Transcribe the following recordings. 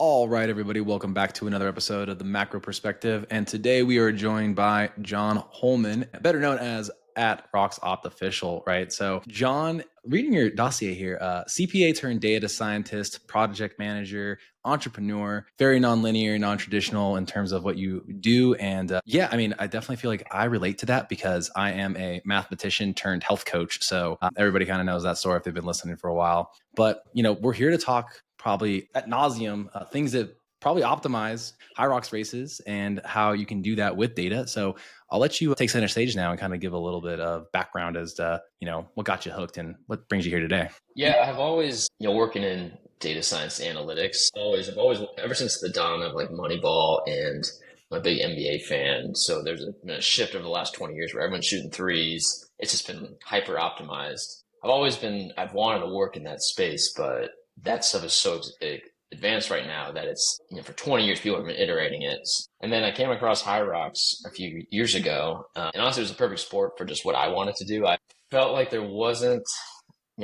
All right, everybody, welcome back to another episode of the Macro Perspective. And today we are joined by Jon Holman, better known as at RoxOpt Official, right? So, Jon, reading your dossier here, CPA turned data scientist, project manager, entrepreneur, very nonlinear, non-traditional in terms of what you do. And I definitely feel like I relate to that because I am a mathematician turned health coach. So everybody kind of knows that story if they've been listening for a while. But, we're here to talk probably at nauseum things that probably optimize Hyrox races and how you can do that with data. So I'll let you take center stage now and kind of give a little bit of background as to, what got you hooked and what brings you here today. Yeah, I've always, working in data science analytics, I've always, ever since the dawn of like Moneyball, and I'm a big NBA fan. So been a shift over the last 20 years where everyone's shooting threes. It's just been hyper optimized. I've wanted to work in that space, but that stuff is so advanced right now that it's, for 20 years, people have been iterating it. And then I came across Hyrox a few years ago. And honestly, it was a perfect sport for just what I wanted to do. I felt like there wasn't,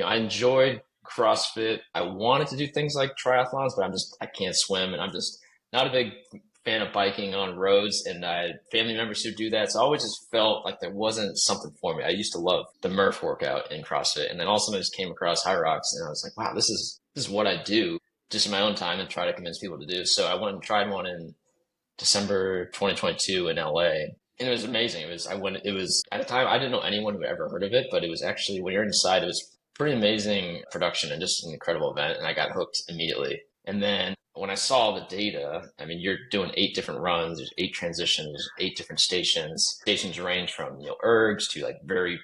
I enjoyed CrossFit. I wanted to do things like triathlons, but I can't swim, and I'm just not a big fan of biking on roads, and I had family members who do that. So I always just felt like there wasn't something for me. I used to love the Murph workout in CrossFit, and then all of a sudden I just came across Hyrox, and I was like, wow, this is what I do just in my own time and try to convince people to do. So I went and tried one in December 2022 in LA. And it was amazing. It was at the time, I didn't know anyone who had ever heard of it, but it was actually, when you're inside, it was pretty amazing production and just an incredible event. And I got hooked immediately. And then when I saw the data, you're doing 8 different runs, there's 8 transitions, 8 different stations. Stations range from, ergs to like very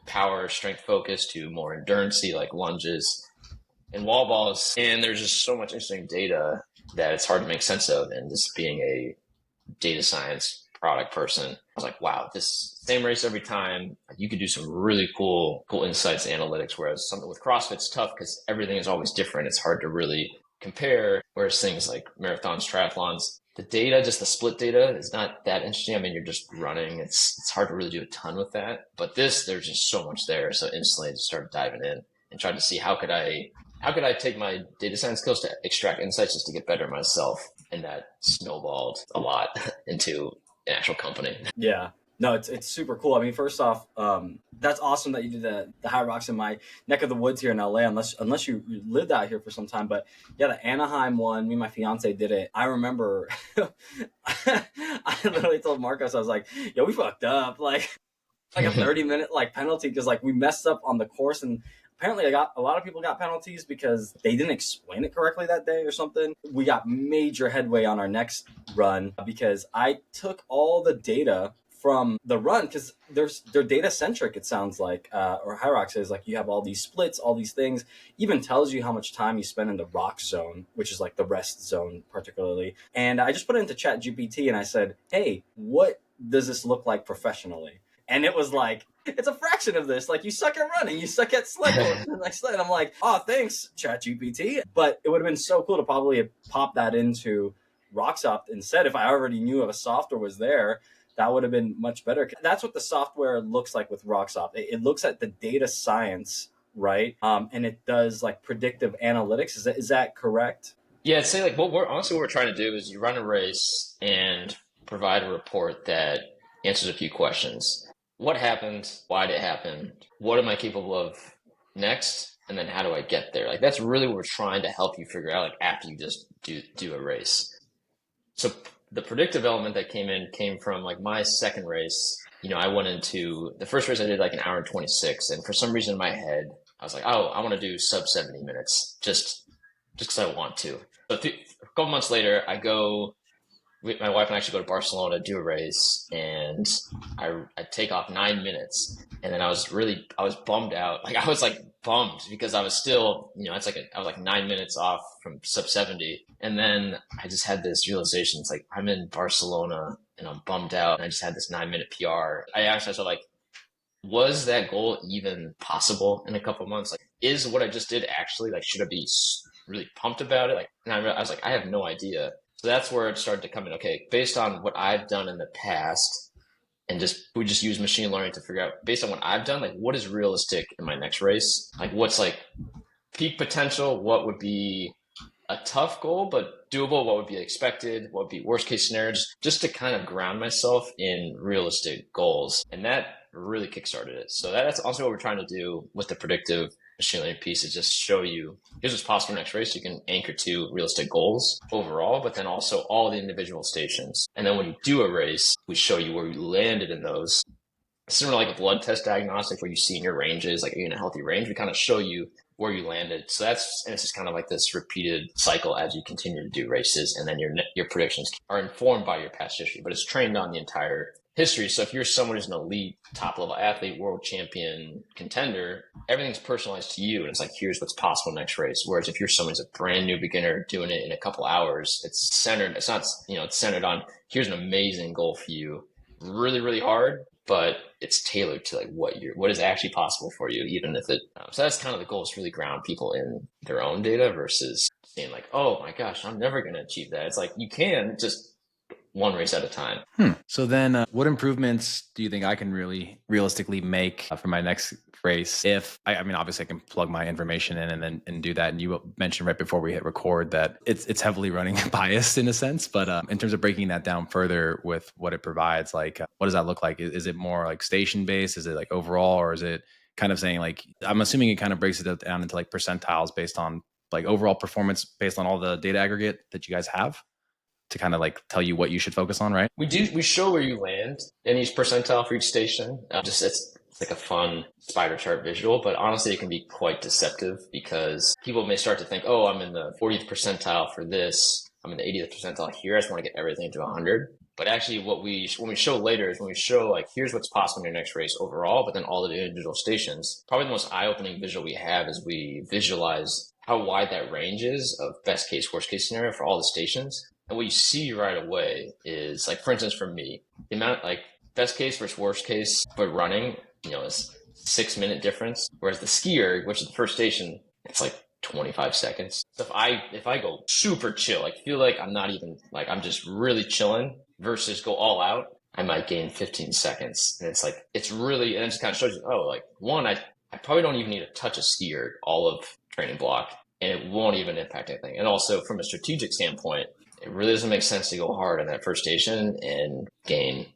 power strength focused to more endurance-y like lunges and wall balls. And there's just so much interesting data that it's hard to make sense of. And just being a data science product person, I was like, wow, this same race every time. You could do some really cool insights analytics. Whereas something with CrossFit's tough because everything is always different. It's hard to really compare. Whereas things like marathons, triathlons, the data, just the split data, is not that interesting. You're just running. It's hard to really do a ton with that. But there's just so much there. So instantly I just started diving in and tried to see how could I take my data science skills to extract insights just to get better myself. And that snowballed a lot into an actual company. Yeah. No, it's super cool. First off, that's awesome that you did the Hyrox in my neck of the woods here in LA, unless you lived out here for some time. But yeah, the Anaheim one, me and my fiance did it. I remember I literally told Marcos, I was like, yo, we fucked up. Like a 30-minute penalty because we messed up on the course, and apparently a lot of people got penalties because they didn't explain it correctly that day or something. We got major headway on our next run because I took all the data from the run, because they're data centric, it sounds like, or Hyrox is like, you have all these splits, all these things, even tells you how much time you spend in the rock zone, which is like the rest zone particularly. And I just put it into Chat GPT and I said, hey, what does this look like professionally? And it was like, it's a fraction of this. Like, you suck at running, you suck at sledging. And I'm like, oh, thanks, ChatGPT. But it would have been so cool to probably pop that into RoxOpt instead. If I already knew if a software was there, that would have been much better. That's what the software looks like with RoxOpt. It looks at the data science, right? And it does like predictive analytics. Is that correct? Yeah, I'd say like what we're trying to do is you run a race and provide a report that answers a few questions. What happened? Why did it happen? What am I capable of next? And then how do I get there? Like, that's really what we're trying to help you figure out, like, after you just do a race. So the predictive element that came from like my second race. I went into the first race I did like an hour and 26. And for some reason in my head, I was like, oh, I want to do sub 70 minutes just because I want to. So a couple months later, my wife and I actually go to Barcelona, do a race, and I take off 9 minutes. And then I was bummed out. Like, I was like bummed because I was still, I was like 9 minutes off from sub 70. And then I just had this realization. It's like, I'm in Barcelona and I'm bummed out. And I just had this 9-minute PR. I asked myself, like, was that goal even possible in a couple of months? Like, is what I just did actually, like, should I be really pumped about it? Like, and I was like, I have no idea. So that's where it started to come in. Okay, based on what I've done in the past, and we just use machine learning to figure out, based on what I've done, like, what is realistic in my next race? Like, what's like peak potential? What would be a tough goal, but doable. What would be expected? What would be worst case scenarios? Just to kind of ground myself in realistic goals. And that really kickstarted it. So that's also what we're trying to do with the predictive machine learning piece, is just show you here's what's possible next race. You can anchor to realistic goals overall, but then also all the individual stations. And then when you do a race, we show you where you landed in those. Similar like a blood test diagnostic where you see in your ranges, like are you in a healthy range? We kind of show you where you landed. So it's just kind of like this repeated cycle as you continue to do races, and then your predictions are informed by your past history, but it's trained on the entire history. So if you're someone who's an elite, top level athlete, world champion, contender, everything's personalized to you. And it's like, here's what's possible next race. Whereas if you're someone who's a brand new beginner doing it in a couple hours, it's centered on here's an amazing goal for you. Really, really hard, but it's tailored to like what is actually possible for you, even if it. So that's kind of the goal, is really ground people in their own data versus saying like, oh my gosh, I'm never going to achieve that. It's like, you can, just one race at a time. So then what improvements do you think I can really realistically make for my next race? If I mean, obviously I can plug my information in and do that. And you mentioned right before we hit record that it's heavily running biased in a sense, but in terms of breaking that down further with what it provides, like what does that look like? Is it more like station based? Is it like overall, or is it kind of saying like, I'm assuming it kind of breaks it down into like percentiles based on like overall performance based on all the data aggregate that you guys have to kind of like tell you what you should focus on, right? We show where you land in each percentile for each station. It's like a fun spider chart visual, but honestly, it can be quite deceptive because people may start to think, oh, I'm in the 40th percentile for this. I'm in the 80th percentile here. I just want to get everything to 100. But actually when we show later is when we show like, here's what's possible in your next race overall, but then all the individual stations. Probably the most eye-opening visual we have is we visualize how wide that range is of best case, worst case scenario for all the stations. And what you see right away is like, for instance, for me, the amount like best case versus worst case for running, is 6-minute difference. Whereas the skier, which is the first station, it's like 25 seconds. So if I go super chill, like feel like I'm not even like, I'm just really chilling versus go all out, I might gain 15 seconds. And it's like, it's really, and it just kind of shows you, oh, like one, I probably don't even need to touch a skier all of training block, and it won't even impact anything. And also from a strategic standpoint, it really doesn't make sense to go hard on that first station and gain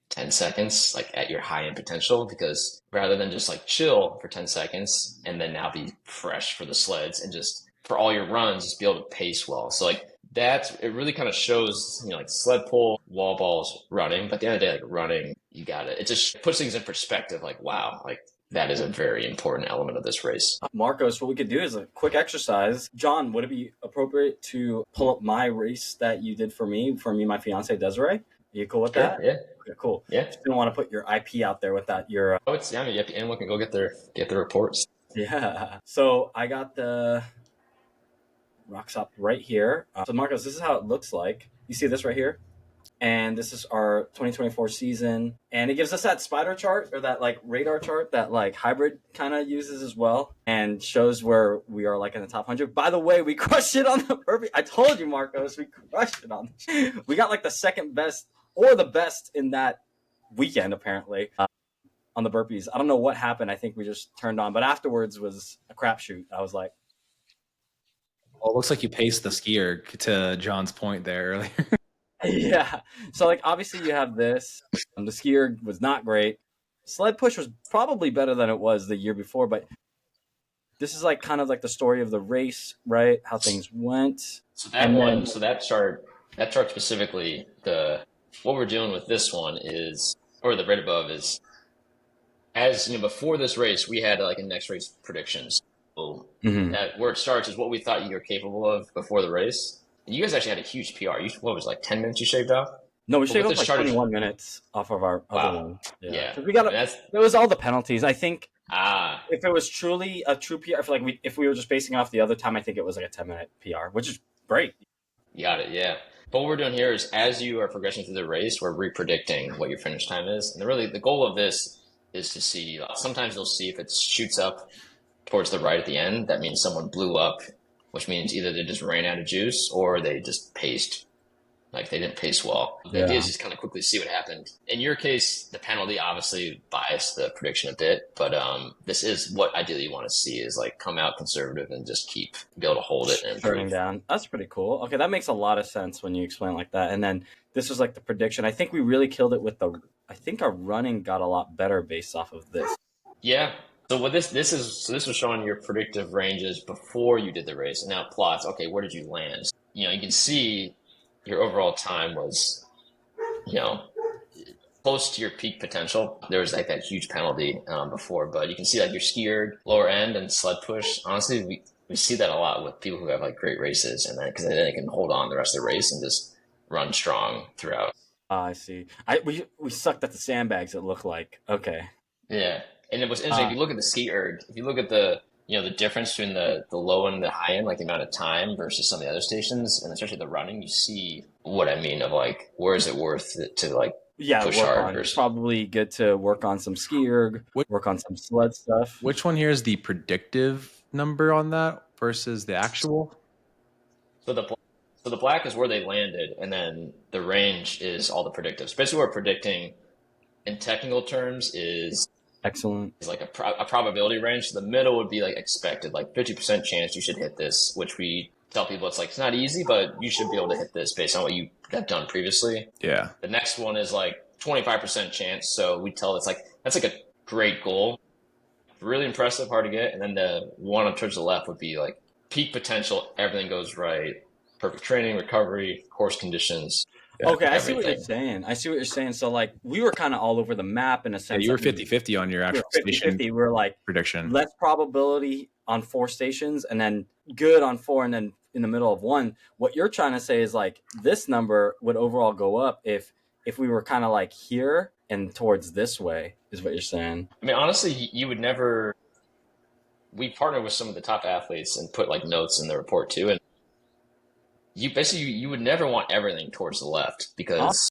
10 seconds like at your high end potential, because rather than just like chill for 10 seconds and then now be fresh for the sleds and just for all your runs, just be able to pace well. So like it really kind of shows, like sled pull, wall balls, running, but at the end of the day, like running, you got it. It just puts things in perspective. Like, wow, like that is a very important element of this race. Marcos, what we could do is a quick exercise. John, would it be appropriate to pull up my race that you did for me, my fiance Desiree? Are you cool with that? Yeah. Okay, cool. Yeah. Just didn't want to put your IP out there with that. Anyone can go get the reports. Yeah. So I got the RoxOpt right here. So Marcos, this is how it looks like. You see this right here? And this is our 2024 season. And it gives us that spider chart, or that like radar chart that like Hybrid kind of uses as well, and shows where we are like in the top 100. By the way, we crushed it on the burpee. I told you, Marcos, we crushed it on this. We got like the second best or the best in that weekend, apparently, on the burpees. I don't know what happened. I think we just turned on. But afterwards was a crapshoot. I was like, well, it looks like you paced the skier, to John's point there earlier. Yeah. So like obviously you have this. The skier was not great. Sled push was probably better than it was the year before, but this is like kind of like the story of the race, right? How things went. So that chart specifically, what we're doing with this one is, or the right above is, as before this race, we had like a next race predictions. So that where it starts is what we thought you were capable of before the race. And you guys actually had a huge PR. What was it, like 10 minutes you shaved off? No, we shaved off like 21 minutes off of our other one. Yeah. We got it was all the penalties. I think if it was truly a true PR, if we were just basing off the other time, I think it was like a 10-minute PR, which is great. You got it, yeah. But what we're doing here is, as you are progressing through the race, we're re-predicting what your finish time is. And really, the goal of this is to see, sometimes you'll see if it shoots up towards the right at the end, that means someone blew up, which means either they just ran out of juice or they just paced Like they didn't pace well. The Yeah. idea is just kind of quickly see what happened. In your case, the penalty obviously biased the prediction a bit, but this is what ideally you want to see is like come out conservative and just be able to hold it and Turning improve. down. That's pretty cool. Okay, that makes a lot of sense when you explain it like that. And then this was like the prediction. I think we really killed it with I think our running got a lot better based off of this. Yeah. So what this was showing your predictive ranges before you did the race, and now it plots. Okay, where did you land? You know, you can see your overall time was, you know, close to your peak potential. There was like that huge penalty before, but you can see like your ski erg, lower end, and sled push. Honestly, we see that a lot with people who have like great races, and then because then they can hold on the rest of the race and just run strong throughout. I see. We sucked at the sandbags. It looked like okay. Yeah, and it was interesting. If you look at the ski erg, if you look at the the difference between the low end and the high end, like the amount of time versus some of the other stations, and especially the running, you see what I mean of like where is it worth it to like push hard It's probably good to work on some ski erg, work on some sled stuff. Which one here is the predictive number on that versus the actual? So the black is where they landed, and then the range is all the predictive. So basically, what we're predicting in technical terms is excellent. Is like a probability range. So the middle would be like expected, like 50% chance you should hit this, which we tell people it's like it's not easy, but you should be able to hit this based on what you have done previously. Yeah. The next one is like 25% chance. So we tell it's like that's like a great goal, really impressive, hard to get. And then the one up towards the left would be like peak potential, everything goes right, perfect training, recovery, course conditions. Okay, I see what you're saying. So like we were kind of all over the map in a sense. Yeah, you were 50-50 on your actual station. 50-50. We're like prediction. Less probability on 4 stations and then good on 4 and then in the middle of 1. What you're trying to say is like this number would overall go up if we were kind of like here and towards this way is what you're saying. I mean, honestly, you would never. We partnered with some of the top athletes and put like notes in the report too, and you would never want everything towards the left because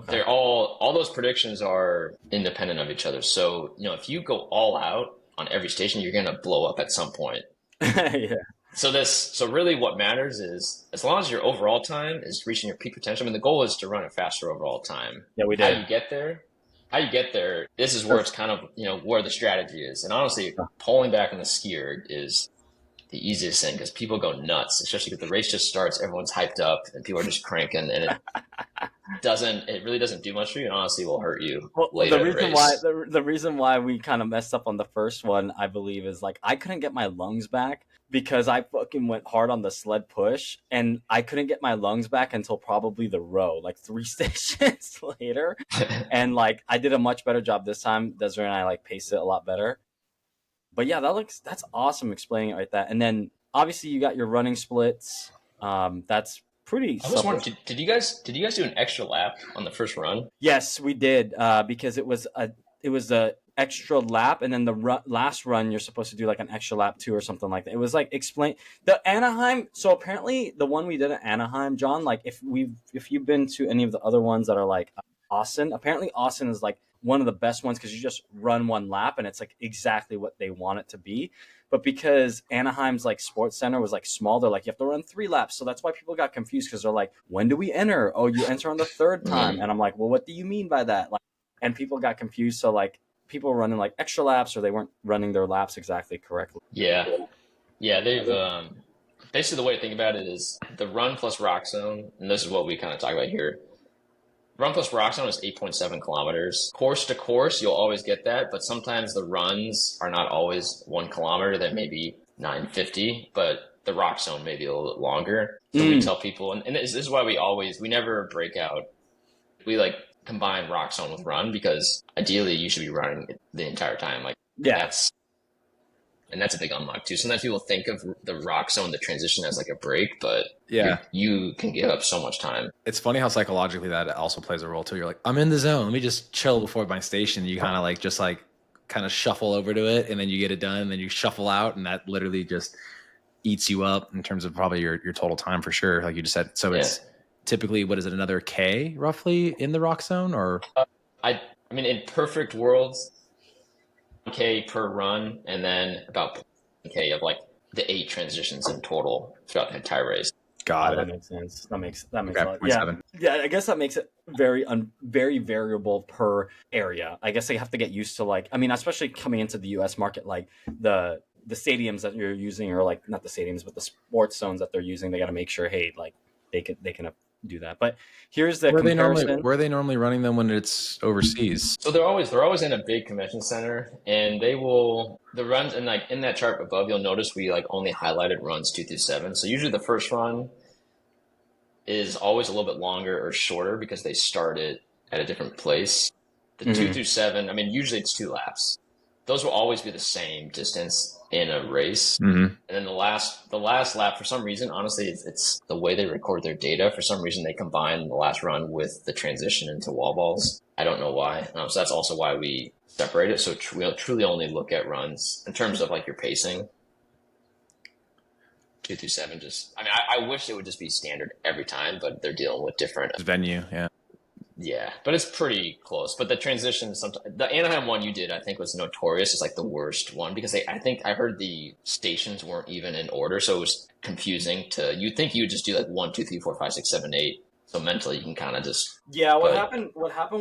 they're all those predictions are independent of each other. So if you go all out on every station, you're gonna blow up at some point. Yeah. So really what matters is as long as your overall time is reaching your peak potential. I mean, the goal is to run a faster overall time. Yeah, we did. How you get there, this is where it's kind of, where the strategy is. And honestly, pulling back on the skier is the easiest thing because people go nuts, especially if the race just starts, everyone's hyped up and people are just cranking and it really doesn't do much for you and honestly will hurt you later in the race. The reason why we kind of messed up on the first one, I believe, is like I couldn't get my lungs back because I fucking went hard on the sled push and I couldn't get my lungs back until probably the row, like 3 stations later. And like I did a much better job this time. Desiree and I like paced it a lot better. But yeah, that's awesome explaining it like that. And then obviously you got your running splits. That's pretty. I was wondering, did you guys do an extra lap on the first run? Yes, we did because it was a extra lap, and then the last run you're supposed to do like an extra lap too or something like that. It was like explain the Anaheim. So apparently the one we did at Anaheim, John, like if you've been to any of the other ones that are like Austin, apparently Austin is like one of the best ones because you just run one lap and it's like exactly what they want it to be. But because Anaheim's like sports center was like small, they're like you have to run 3 laps. So that's why people got confused because they're like, when do we enter? Oh, you enter on the 3rd time. And I'm like, well, what do you mean by that? Like, and people got confused. So like people were running like extra laps or they weren't running their laps exactly correctly. Yeah. They've basically the way to think about it is the run plus rock zone, and this is what we kind of talk about here. Run plus rock zone is 8.7 kilometers. Course to course, you'll always get that, but sometimes the runs are not always 1 kilometer. They may be 950, but the rock zone may be a little bit longer. So we tell people, and this is why we never break out. We like combine rock zone with run because ideally you should be running the entire time. Like that's a big unlock too. Sometimes people think of the rock zone, the transition as like a break, but you can give up so much time. It's funny how psychologically that also plays a role too. You're like, I'm in the zone. Let me just chill before my station. You kind of like just like kind of shuffle over to it and then you get it done and then you shuffle out and that literally just eats you up in terms of probably your total time for sure. Like you just said. So it's typically, what is it, another K roughly in the rock zone or? I mean, in perfect worlds, K per run, and then about K of like the 8 transitions in total throughout the entire race. Got That it. makes sense. That makes a Okay, lot. point Yeah, seven. yeah. I guess that makes it very variable per area. I guess they have to get used to like. I mean, especially coming into the U.S. market, like the stadiums that you're using, or like not the stadiums, but the sports zones that they're using. They got to make sure, hey, like they can do that. But here's the comparison. Where are they normally running them when it's overseas? So they're always in a big convention center, and the runs, and like in that chart above, you'll notice we like only highlighted runs 2 through 7. So usually the first run is always a little bit longer or shorter because they started at a different place. The 2 through 7, I mean, usually it's 2 laps. Those will always be the same distance in a race. Mm-hmm. And then the last lap, for some reason, honestly, it's the way they record their data. For some reason, they combine the last run with the transition into wall balls. I don't know why. So that's also why we separate it. So we'll truly only look at runs in terms of like your pacing. 2 through 7, I wish it would just be standard every time, but they're dealing with different Venue, yeah. Yeah, but it's pretty close. But the transition, the Anaheim one you did, I think, was notorious as like the worst one because I think I heard the stations weren't even in order, so it was confusing. You'd think you would just do like 1, 2, 3, 4, 5, 6, 7, 8. So mentally, you can kind of just What happened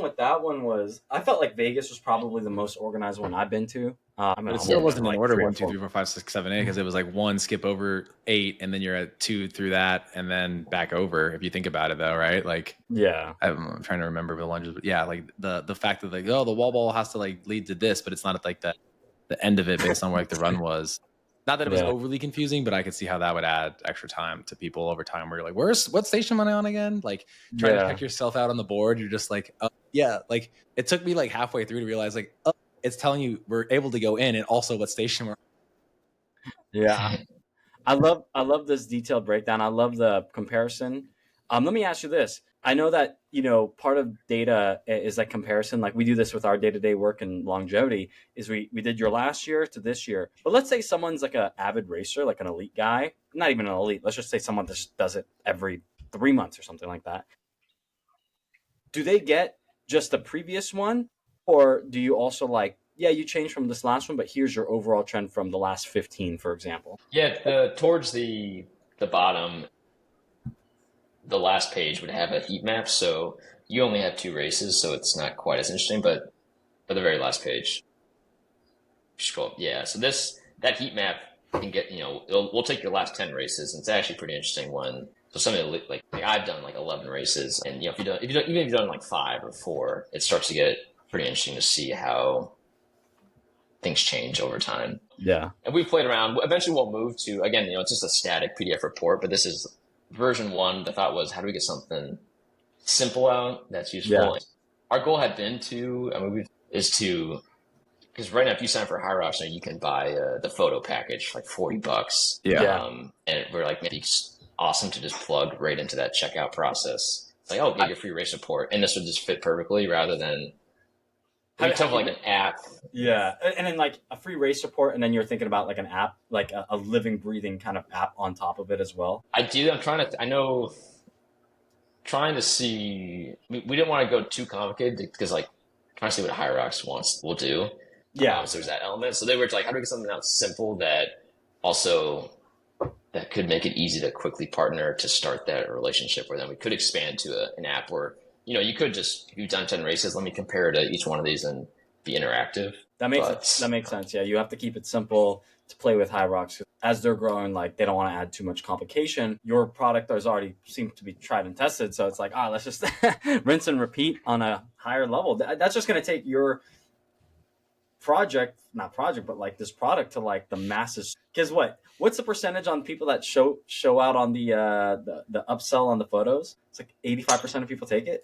with that one was I felt like Vegas was probably the most organized one I've been to. But it still wasn't in order 1, 2, 3, 4, 5, 6, 7, 8 because it was like 1 skip over 8 and then you're at 2 through that and then back over. If you think about it, though, right? Like, yeah, I'm trying to remember the lunges, but yeah, like the fact that like, oh, the wall ball has to like lead to this, but it's not at like the end of it based on where like the run was. Not that it was overly confusing, but I could see how that would add extra time to people over time where you're like, what station am I on again? Like trying to check yourself out on the board. You're just like, oh, yeah, like it took me like halfway through to realize like, oh, it's telling you we're able to go in and also what station we're on. Yeah. I love this detailed breakdown. I love the comparison. Let me ask you this. I know that, part of data is like comparison. Like we do this with our day-to-day work and longevity is we did your last year to this year. But let's say someone's like an avid racer, like an elite guy, not even an elite. Let's just say someone that just does it every 3 months or something like that. Do they get just the previous one? Or do you also like, yeah, you changed from this last one, but here's your overall trend from the last 15, for example? Yeah, towards the bottom, the last page would have a heat map, so you only have 2 races, so it's not quite as interesting, but for the very last page, scroll up. Yeah, so that heat map can get, we'll take your last 10 races, and it's actually pretty interesting so some of the, like I've done like 11 races, and even if you've done like 5 or 4, it starts to get pretty interesting to see how things change over time. Yeah. And we've played around. Eventually we'll move to, again, it's just a static PDF report, but this is version 1. The thought was, how do we get something simple out that's useful? Yeah. Our goal had been because right now if you sign for Hyrox, you can buy the photo package for like $40. Yeah. And we're like, maybe awesome to just plug right into that checkout process. It's like, oh, get your free race report. And this would just fit perfectly rather than like an app. Yeah. And then like a free race report, and then you're thinking about like an app, like a living, breathing kind of app on top of it as well. I'm trying to see, we didn't want to go too complicated because like trying to see what Hyrox will do. Yeah. So there's that element. So they were like, how do we get something out simple that could make it easy to quickly partner to start that relationship where then we could expand to an app where, you could just, you've done 10 races, let me compare to each one of these and be interactive. That makes sense. Yeah. You have to keep it simple to play with Hyrox. As they're growing, like they don't want to add too much complication. Your product has already seemed to be tried and tested. So it's like, let's just rinse and repeat on a higher level. That's just going to take your but like this product to like the masses. Because what's the percentage on people that show out on the upsell on the photos? It's like 85% of people take it.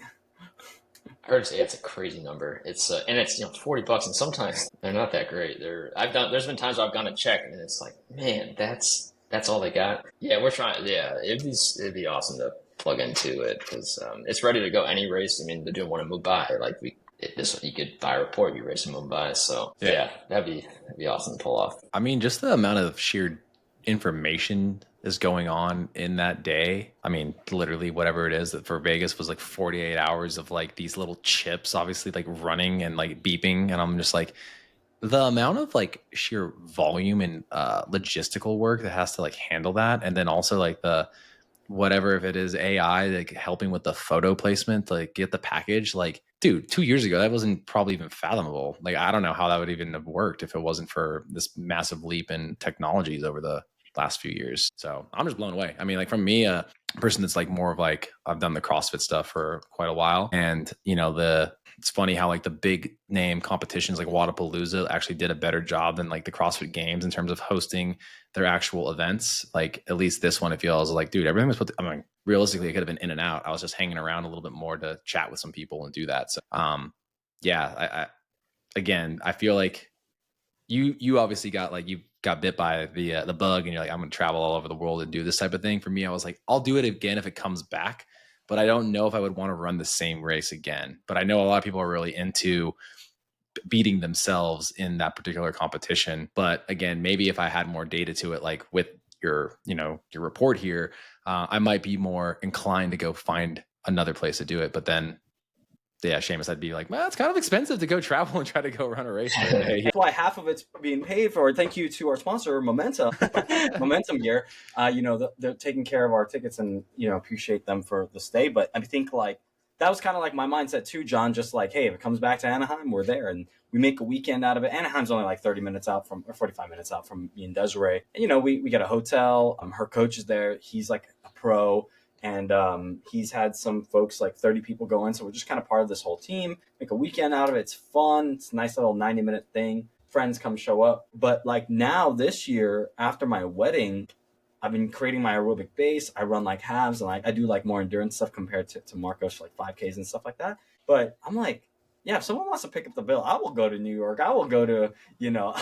I heard say it's a crazy number. It's and it's $40, and sometimes they're not that great. There's been times where I've gone to check and it's like, man, that's all they got. Yeah, we're trying. Yeah, it'd be awesome to plug into it because it's ready to go any race. I mean, they're doing one in Mumbai. Like you could buy a report, you race in Mumbai. So yeah, that'd be awesome to pull off. I mean, just the amount of sheer information is going on in that day. I mean, literally whatever it is that for Vegas was like 48 hours of like these little chips, obviously like running and like beeping. And I'm just like, the amount of like sheer volume and logistical work that has to like handle that. And then also like the whatever, if it is AI, like helping with the photo placement, like get the package, like, dude, 2 years ago, that wasn't probably even fathomable. Like, I don't know how that would even have worked if it wasn't for this massive leap in technologies over the last few years. So I'm just blown away. I mean, like from me, a person that's like more of like, I've done the CrossFit stuff for quite a while. And, you know, it's funny how like the big name competitions like Wadapalooza actually did a better job than like the CrossFit Games in terms of hosting their actual events. Like at least this one, it feels like, dude, everything was I mean, realistically, it could have been in and out. I was just hanging around a little bit more to chat with some people and do that. So, yeah, again, I feel like you obviously you got bit by the bug, and you're like, I'm going to travel all over the world and do this type of thing. For me, I was like, I'll do it again if it comes back, but I don't know if I would want to run the same race again. But I know a lot of people are really into beating themselves in that particular competition. But again, maybe if I had more data to it, like with your report here, I might be more inclined to go find another place to do it. But then, yeah, Seamus, I'd be like, well, it's kind of expensive to go travel and try to go run a race for a day. That's why half of it's being paid for. Thank you to our sponsor, Momentum Gear. They're taking care of our tickets, and appreciate them for the stay. But I think like that was kind of like my mindset too, John. Just like, hey, if it comes back to Anaheim, we're there, and we make a weekend out of it. Anaheim's only like 30 minutes out from, or 45 minutes out from me and Desiree. And we got a hotel. Her coach is there. He's like a pro. And he's had some folks, like 30 people go in. So we're just kind of part of this whole team, make a weekend out of it. It's fun. It's a nice little 90-minute thing. Friends come show up. But like now this year, after my wedding, I've been creating my aerobic base. I run like halves, and I do like more endurance stuff compared to Marcos, like 5Ks and stuff like that. But I'm like, yeah, if someone wants to pick up the bill, I will go to New York. I will go to,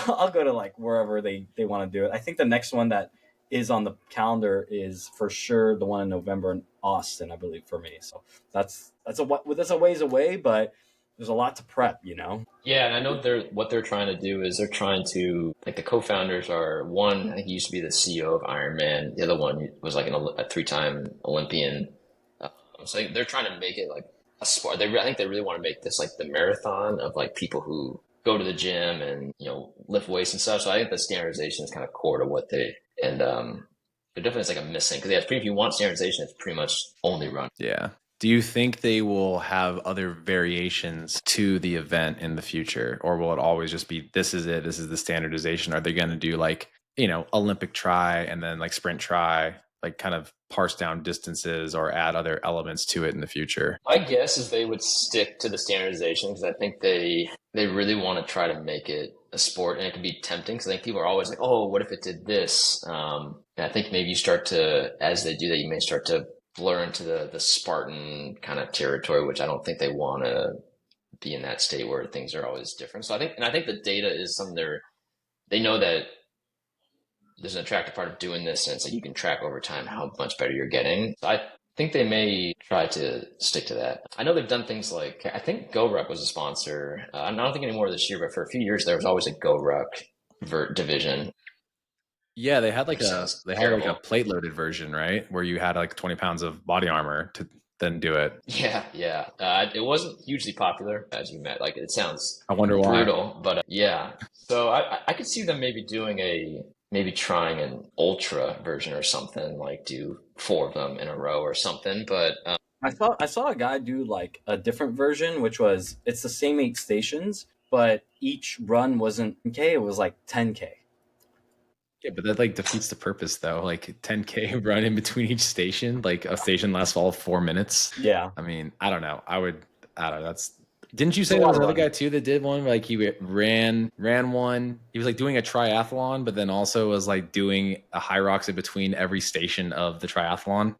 I'll go to like wherever they want to do it. I think the next one that is on the calendar is for sure the one in November in Austin, I believe, for me. So that's a ways away, but there's a lot to prep, Yeah, and I know what they're trying to do is they're trying to, like, the co-founders are, one, I think he used to be the CEO of Ironman. The other one was like a 3-time Olympian. So they're trying to make it like a sport. I think they really want to make this like the marathon of like people who go to the gym and lift weights and stuff. So I think the standardization is kind of core to what they. And there definitely is like a missing, because if you want standardization, it's pretty much only run. Yeah. Do you think they will have other variations to the event in the future, or will it always just be, this is it, this is the standardization? Are they going to do like, Olympic try and then like sprint try, like kind of parse down distances or add other elements to it in the future? My guess is they would stick to the standardization, because I think they really want to try to make it a sport, and it can be tempting because I think people are always like, oh, what if it did this? And I think maybe you start to, as they do that, you may start to blur into the Spartan kind of territory, which I don't think they want to be in that state where things are always different. So I think the data is something they know that there's an attractive part of doing this, and it's like you can track over time how much better you're getting. So I think they may try to stick to that. I know they've done things like, I think GoRuck was a sponsor. I don't think anymore this year, but for a few years there was always a GoRuck division. Yeah, they had like a plate loaded version, right, where you had like 20 pounds of body armor to then do it. Yeah. It wasn't hugely popular, as you met. Like, it sounds I wonder why. Brutal, but yeah. So I could see them maybe trying an ultra version or something, like do 4 of them in a row or something. But I saw a guy do like a different version, which was, it's the same 8 stations, but each run wasn't K, it was like 10K. Yeah, but that like defeats the purpose though. Like 10K run in between each station, like a station lasts all 4 minutes. Yeah. I mean, I don't know. I don't know. Didn't you say there was another guy too that did one? Like he ran one. He was like doing a triathlon, but then also was like doing a Hyrox in between every station of the triathlon.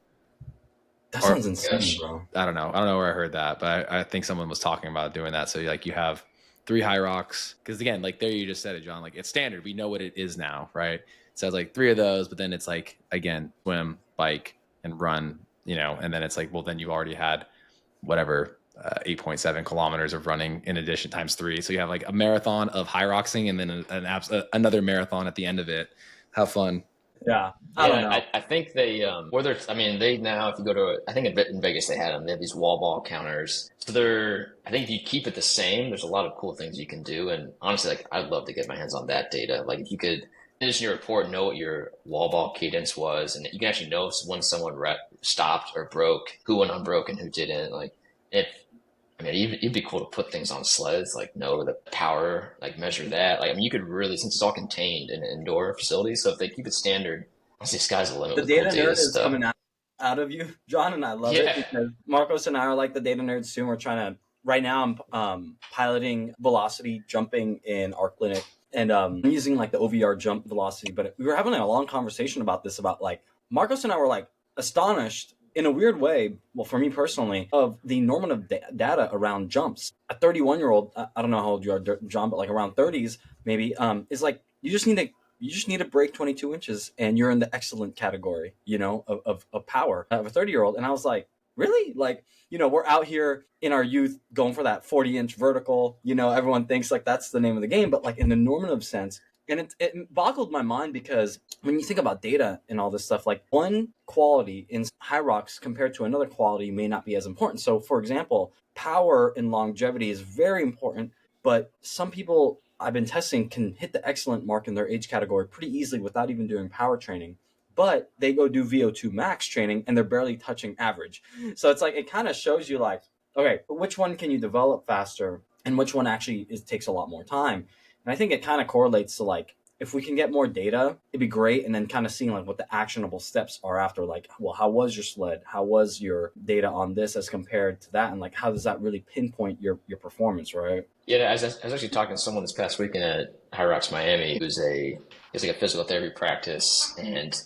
That sounds insane, bro. I don't know where I heard that, but I think someone was talking about doing that. So like you have 3 Hyrox, because again, like there you just said it, John. Like it's standard. We know what it is now, right? So it's like 3 of those, but then it's like again, swim, bike, and run. And then it's like, well, then you already had whatever 8.7 kilometers of running in addition times 3. So you have like a marathon of Hyroxing and then another marathon at the end of it. Have fun. Yeah. I don't know. I think they, they now, if you go to, I think in Vegas they had them, they have these wall ball counters. So I think if you keep it the same, there's a lot of cool things you can do. And honestly, like, I'd love to get my hands on that data. Like if you could finish your report, know what your wall ball cadence was, and you can actually know when someone stopped or broke, who went unbroken, who didn't. Like, if I mean, it'd be cool to put things on sleds, like know the power, like measure that. Like, I mean, you could really, since it's all contained in an indoor facility, so if they keep it standard, honestly, sky's the limit The with cool data data nerd is stuff. coming out of you, John, and I love it Yeah. because Marcos and I are like the data nerds too. We're trying to right now. I'm piloting velocity jumping in our clinic, and I'm using like the OVR jump velocity. But we were having a long conversation about this, about like Marcos and I were like astonished in a weird way. Well, for me personally, of the normative data around jumps. A 31-year-old, I don't know how old you are, John, but like around 30s maybe, is like you just need to break 22 inches and you're in the excellent category, of power of a 30-year-old. And I was like, really? Like, we're out here in our youth going for that 40-inch vertical. Everyone thinks like that's the name of the game, but like in the normative sense. And it boggled my mind because when you think about data and all this stuff, like one quality in Hyrox compared to another quality may not be as important. So, for example, power and longevity is very important, but some people I've been testing can hit the excellent mark in their age category pretty easily without even doing power training. But they go do VO2 max training and they're barely touching average. So it's like, it kind of shows you like, okay, which one can you develop faster and which one actually takes a lot more time. And I think it kind of correlates to like, if we can get more data, it'd be great. And then kind of seeing like what the actionable steps are after, like, well, how was your sled? How was your data on this as compared to that? And like, how does that really pinpoint your performance, right? Yeah, I was actually talking to someone this past weekend at Hyrox Miami who's he's like a physical therapy practice, and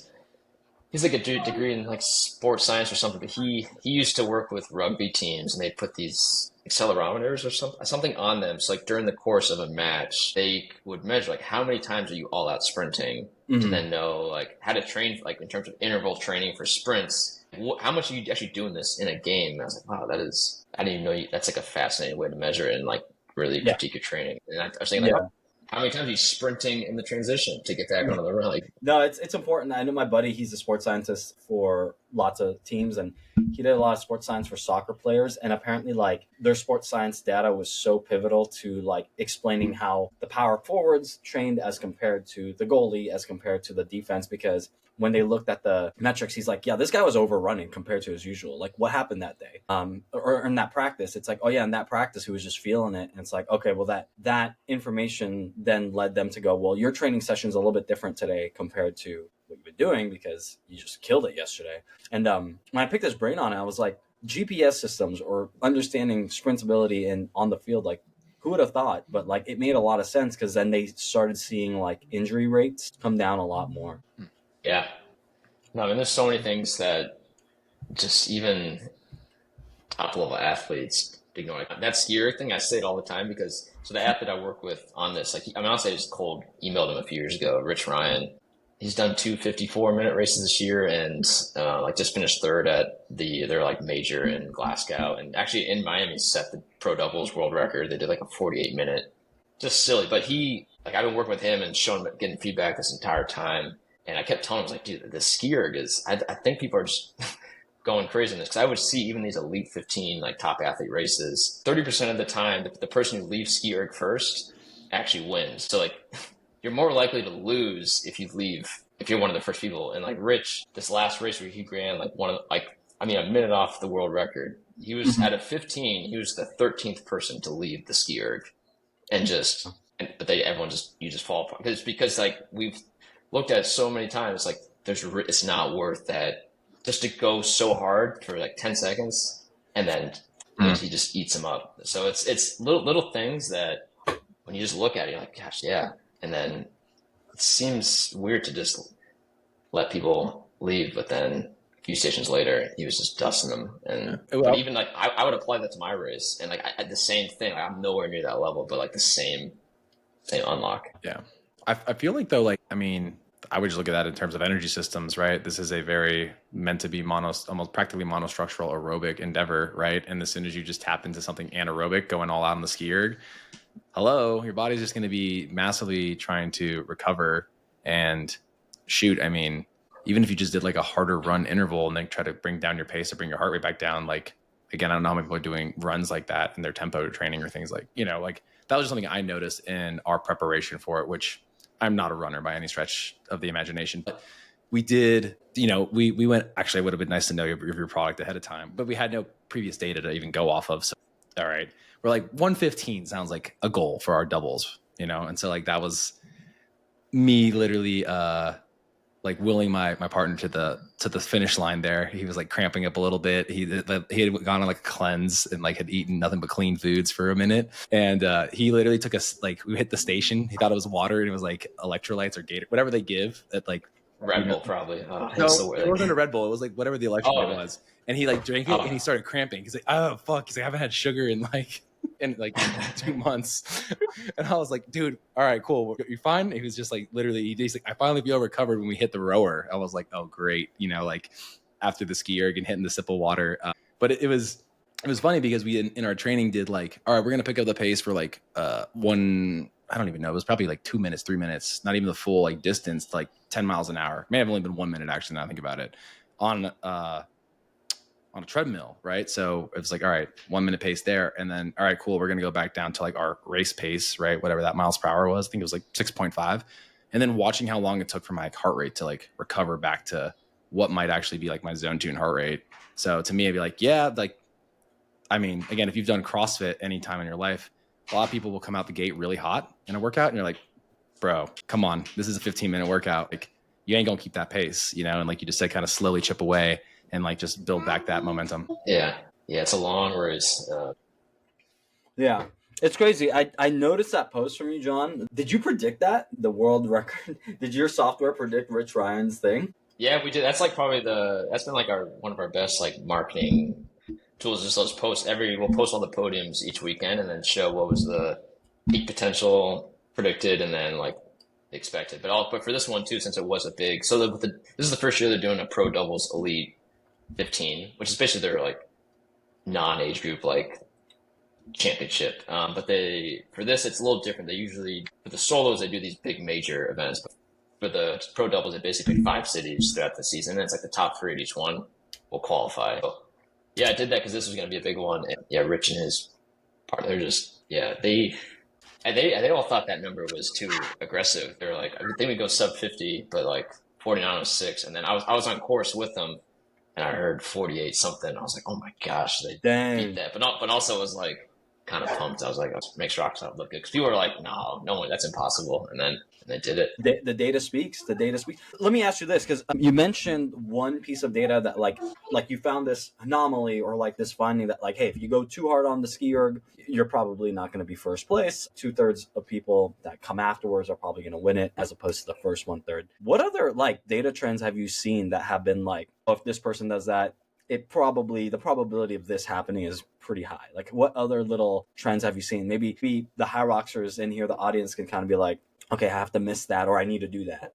he's like a degree in like sports science or something, but he used to work with rugby teams and they put these accelerometers or something on them. So like during the course of a match, they would measure like how many times are you all out sprinting to then know like how to train, like in terms of interval training for sprints. How much are you actually doing this in a game? And I was like, wow, I didn't even know that's like a fascinating way to measure it and like really critique your training. And I was thinking like, how many times are you sprinting in the transition to get back onto the run? Like, no, it's important. I know my buddy, he's a sports scientist for lots of teams, and he did a lot of sports science for soccer players. And apparently, like, their sports science data was so pivotal to like explaining how the power forwards trained as compared to the goalie, as compared to the defense, because when they looked at the metrics, he's like, yeah, this guy was overrunning compared to his usual. Like, what happened that day? Or in that practice, it's like, oh yeah, in that practice, he was just feeling it. And it's like, okay, well, that information then led them to go, well, your training session's a little bit different today compared to what you've been doing because you just killed it yesterday. And when I picked his brain on it, I was like, GPS systems or understanding sprintability and on the field, like, who would have thought? But like, it made a lot of sense because then they started seeing like injury rates come down a lot more. yeah. No, I mean, there's so many things that just even top level athletes ignore. Like, that skier thing, I say it all the time because so the athlete I work with on this, like, I mean, honestly, I just cold emailed him a few years ago, Rich Ryan. He's done 2 54-minute races this year and like just finished third at their like major in Glasgow, and actually in Miami set the pro doubles world record. They did like a 48-minute, just silly. But I've been working with him and showing him, getting feedback this entire time. And I kept telling him, I was like, dude, the ski erg is, I think people are just going crazy in this. Because I would see even these Elite 15, like top athlete races, 30% of the time, the person who leaves ski erg first actually wins. So like, you're more likely to lose if you're one of the first people. And like Rich, this last race where he ran like a minute off the world record. He was out of 15, he was the 13th person to leave the ski erg. And you just fall apart. Because like we've looked at it so many times, like it's not worth that just to go so hard for like 10 seconds and then he just eats them up. So it's little things that when you just look at it, you're like, gosh, yeah. And then it seems weird to just let people leave, but then a few stations later, he was just dusting them. And but even like I would apply that to my race, and like the same thing. Like, I'm nowhere near that level, but like the same unlock. Yeah, I feel like though, like I mean, I would just look at that in terms of energy systems, right? This is a very meant to be almost practically monostructural aerobic endeavor, right? And as soon as you just tap into something anaerobic, going all out on the ski erg, hello, your body's just going to be massively trying to recover. And shoot, I mean, even if you just did like a harder run interval and then try to bring down your pace or bring your heart rate back down, like, again, I don't know how many people are doing runs like that in their tempo training or things like, like that was just something I noticed in our preparation for it, which I'm not a runner by any stretch of the imagination, but we did, we went, actually, it would have been nice to know your product ahead of time, but we had no previous data to even go off of. So, all right, we're like 115 sounds like a goal for our doubles, And so like, that was me literally, like willing my partner to the finish line there. He was like cramping up a little bit. He had gone on like a cleanse and like had eaten nothing but clean foods for a minute. And he literally took us, like, we hit the station. He thought it was water, and it was like electrolytes or Gator, whatever they give at like Red Bull, probably. No, it wasn't a Red Bull. It was like whatever the electrolyte was. And he like drank it and he started cramping. He's like, oh fuck. He's like, I haven't had sugar in like 2 months. And I was like, dude, all right, cool. You fine? He was just like, literally, he's like, I finally feel recovered when we hit the rower. I was like, oh great. Like after the ski erg and hitting the sip of water. But it was funny because we in our training did like, all right, we're going to pick up the pace for like one, I don't even know. It was probably like 2 minutes, 3 minutes, not even the full like distance, like 10 miles an hour. May have only been 1 minute actually, now I think about it, on a treadmill, right? So it was like, all right, 1 minute pace there. And then, all right, cool. We're going to go back down to like our race pace, right? Whatever that miles per hour was. I think it was like 6.5. And then watching how long it took for my heart rate to like recover back to what might actually be like my zone 2 heart rate. So to me, I'd be like, yeah, like, I mean, again, if you've done CrossFit any time in your life, a lot of people will come out the gate really hot in a workout and you're like, bro, come on, this is a 15-minute workout. Like, you ain't gonna keep that pace, and like you just said, kind of slowly chip away and like just build back that momentum. Yeah, it's a long race. Yeah, it's crazy. I noticed that post from you, John. Did you predict that, the world record? Did your software predict Rich Ryan's thing? Yeah, we did. That's like probably that's been like one of our best like marketing tools. Just those posts we'll post all the podiums each weekend and then show what was the peak potential predicted and then like expected. But for this one too, since it was a big, so this is the first year they're doing a pro doubles elite 15, which is basically their like non-age group like championship. But for this it's a little different. They usually, for the solos, they do these big major events. But for the pro doubles, they basically pick 5 cities throughout the season, and it's like the top 3 at each one will qualify. So, yeah, I did that because this was going to be a big one. And yeah, Rich and his partner just, they all thought that number was too aggressive. They were like, I think we go sub 50, but like 49.06. And then I was on course with them, and I heard 48 something. I was like, oh my gosh, they beat that. But also was like kind of pumped. I was like, makes RoxOpt look good. Because people were like, no one, that's impossible. And then they did it. The data speaks. The data speaks. Let me ask you this, because you mentioned one piece of data that like you found this anomaly or like this finding that like, hey, if you go too hard on the ski erg, you're probably not going to be first place. 2/3 of people that come afterwards are probably going to win it, as opposed to the first 1/3. What other like data trends have you seen that have been like, oh, if this person does that, the probability of this happening is pretty high? Like, what other little trends have you seen? Maybe the Hyroxers in here, the audience, can kind of be like, okay, I have to miss that, or I need to do that.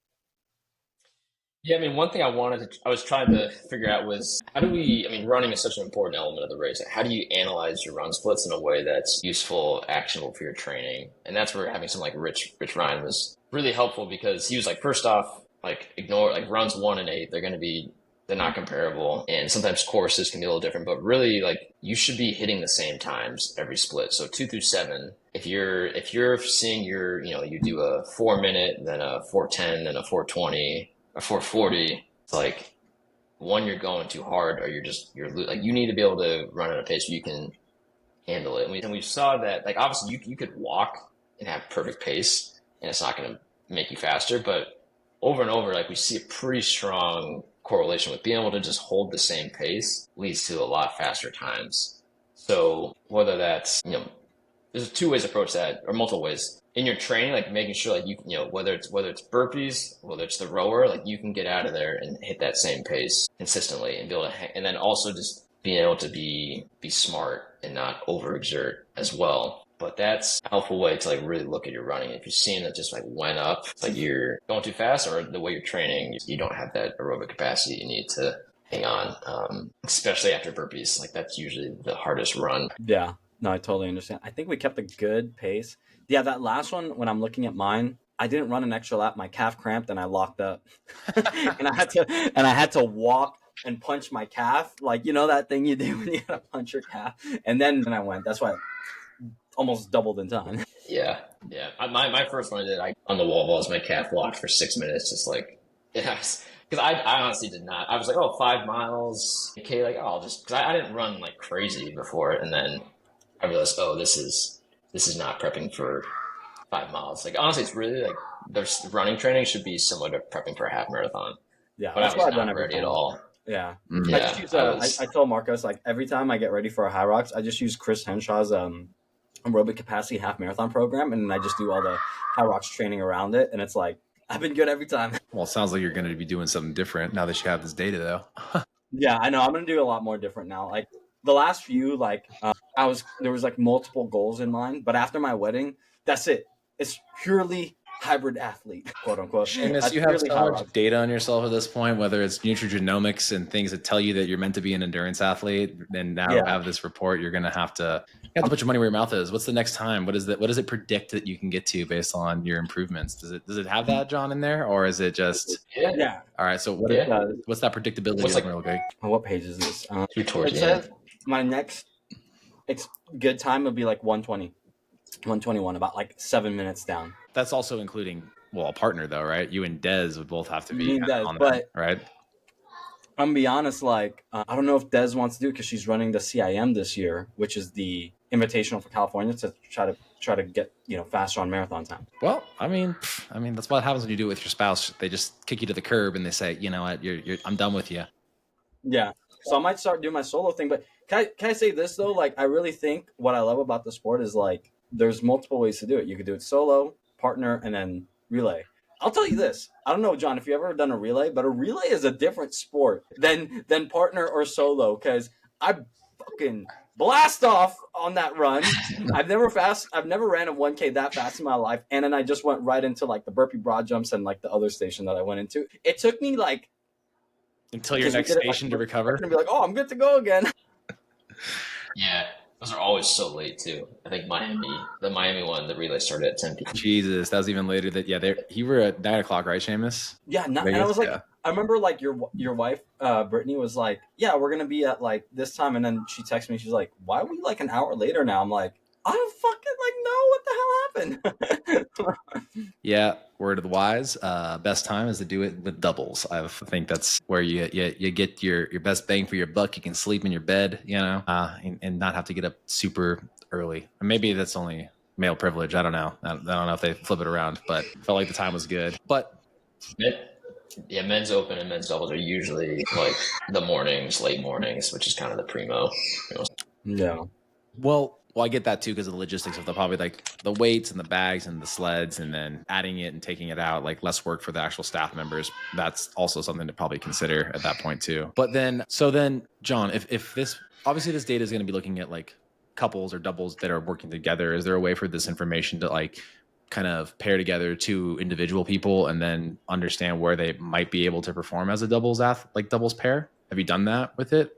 Yeah, I mean, one thing I was trying to figure out was running is such an important element of the race. How do you analyze your run splits in a way that's useful, actionable for your training? And that's where having someone like Rich Ryan was really helpful, because he was like, first off, like ignore like runs 1 and 8. They're not comparable. And sometimes courses can be a little different, but really like you should be hitting the same times every split. So 2 through 7, if you're seeing you do a 4 minute, then a 4:10, then a 4:20, a 4:40, it's like, one, you're going too hard, or you're like, you need to be able to run at a pace where you can handle it. And we saw that, like, obviously you could walk and have perfect pace and it's not going to make you faster, but over and over, like, we see a pretty strong correlation with being able to just hold the same pace leads to a lot faster times. So whether that's, there's 2 ways to approach that, or multiple ways in your training, like making sure like whether it's burpees, whether it's the rower, like you can get out of there and hit that same pace consistently and be able to, and then also just being able to be smart and not overexert as well. But that's a helpful way to like really look at your running. If you're seeing that just like went up, it's like you're going too fast, or the way you're training, you don't have that aerobic capacity you need to hang on, especially after burpees. Like that's usually the hardest run. Yeah, no, I totally understand. I think we kept a good pace. Yeah, that last one, when I'm looking at mine, I didn't run an extra lap. My calf cramped and I locked up, and I had to walk and punch my calf, like that thing you do when you gotta punch your calf. And then I went. That's why almost doubled in time. Yeah. My first one I did, on the wall balls, my calf locked for 6 minutes, just like, yeah, because I honestly did not. I was like, oh, 5 miles, okay, like, oh, I'll just, because I didn't run like crazy before it, and then I realized, oh, this is not prepping for 5 miles. Like, honestly, it's really like, there's running training should be similar to prepping for a half marathon, Yeah, but I that's was what I've done not every ready at time. all. Yeah. Mhm. I just Yeah, use I I was. tell Marcos, like, every time I get ready for a Hyrox, I just use Chris Henshaw's aerobic capacity half marathon program, and then I just do all the Hyrox training around it, and it's like I've been good every time. Well, it sounds like you're going to be doing something different now that you have this data, though. Yeah, I know. I'm gonna do a lot more different now. Like the last few, like there was like multiple goals in mind, but after my wedding, that's it. It's purely hybrid athlete, quote unquote. Seamus, That's you have purely so much Hyrox. data on yourself at this point, whether it's nutrigenomics and things that tell you that you're meant to be an endurance athlete, and now Yeah. have this report, you're going to have to put your money where your mouth is. What's the next time? What does it predict that you can get to based on your improvements? Does it have that, John, in there, or is it just Yeah, Yeah. all right? So yeah. what's that predictability What's like looking like? What page is this? towards It the end? says my next good time would be like 120, 121, about like 7 minutes down. That's also including a partner though, right? You and Dez would both have to be Me and Des, on that, but right? I'm gonna be honest, like I don't know if Des wants to do it because she's running the CIM this year, which is the Invitational for California, to try to get faster on marathon time. Well, I mean, that's what happens when you do it with your spouse. They just kick you to the curb and they say, you know what, I'm done with you. Yeah, so I might start doing my solo thing. But can I say this though? Like I really think what I love about the sport is like there's multiple ways to do it. You could do it solo, partner, and then relay. I'll tell you this. I don't know, John, if you've ever done a relay, but a relay is a different sport than partner or solo, because I fucking blast off on that run. I've never ran a 1K that fast in my life, and then I just went right into like the burpee broad jumps and like the other station that I went into. It took me like Until your next station to recover. and be like, oh, I'm good to go again. Yeah, those are always so late too. I think the Miami one, the relay started at 10 p.m. Jesus, that was even later. You were at 9:00, right, Seamus? Yeah, and I was like, I remember like your wife, Brittany, was like, yeah, we're gonna be at like this time, and then she texted me, she's like, why are we like an hour later now? I'm like, I don't fucking like know what the hell happened. Yeah, word of the wise. Best time is to do it with doubles. I think that's where you get your best bang for your buck. You can sleep in your bed, and not have to get up super early. Maybe that's only male privilege. I don't know. I don't know if they flip it around, but felt like the time was good. But yeah, men's open and men's doubles are usually like the mornings, late mornings, which is kind of the primo. Yeah. Well, I get that too because of the logistics of probably like the weights and the bags and the sleds, and then adding it and taking it out, like less work for the actual staff members. That's also something to probably consider at that point too. But then, John, if this, obviously this data is going to be looking at like couples or doubles that are working together, is there a way for this information to like kind of pair together two individual people and then understand where they might be able to perform as a doubles pair? Have you done that with it?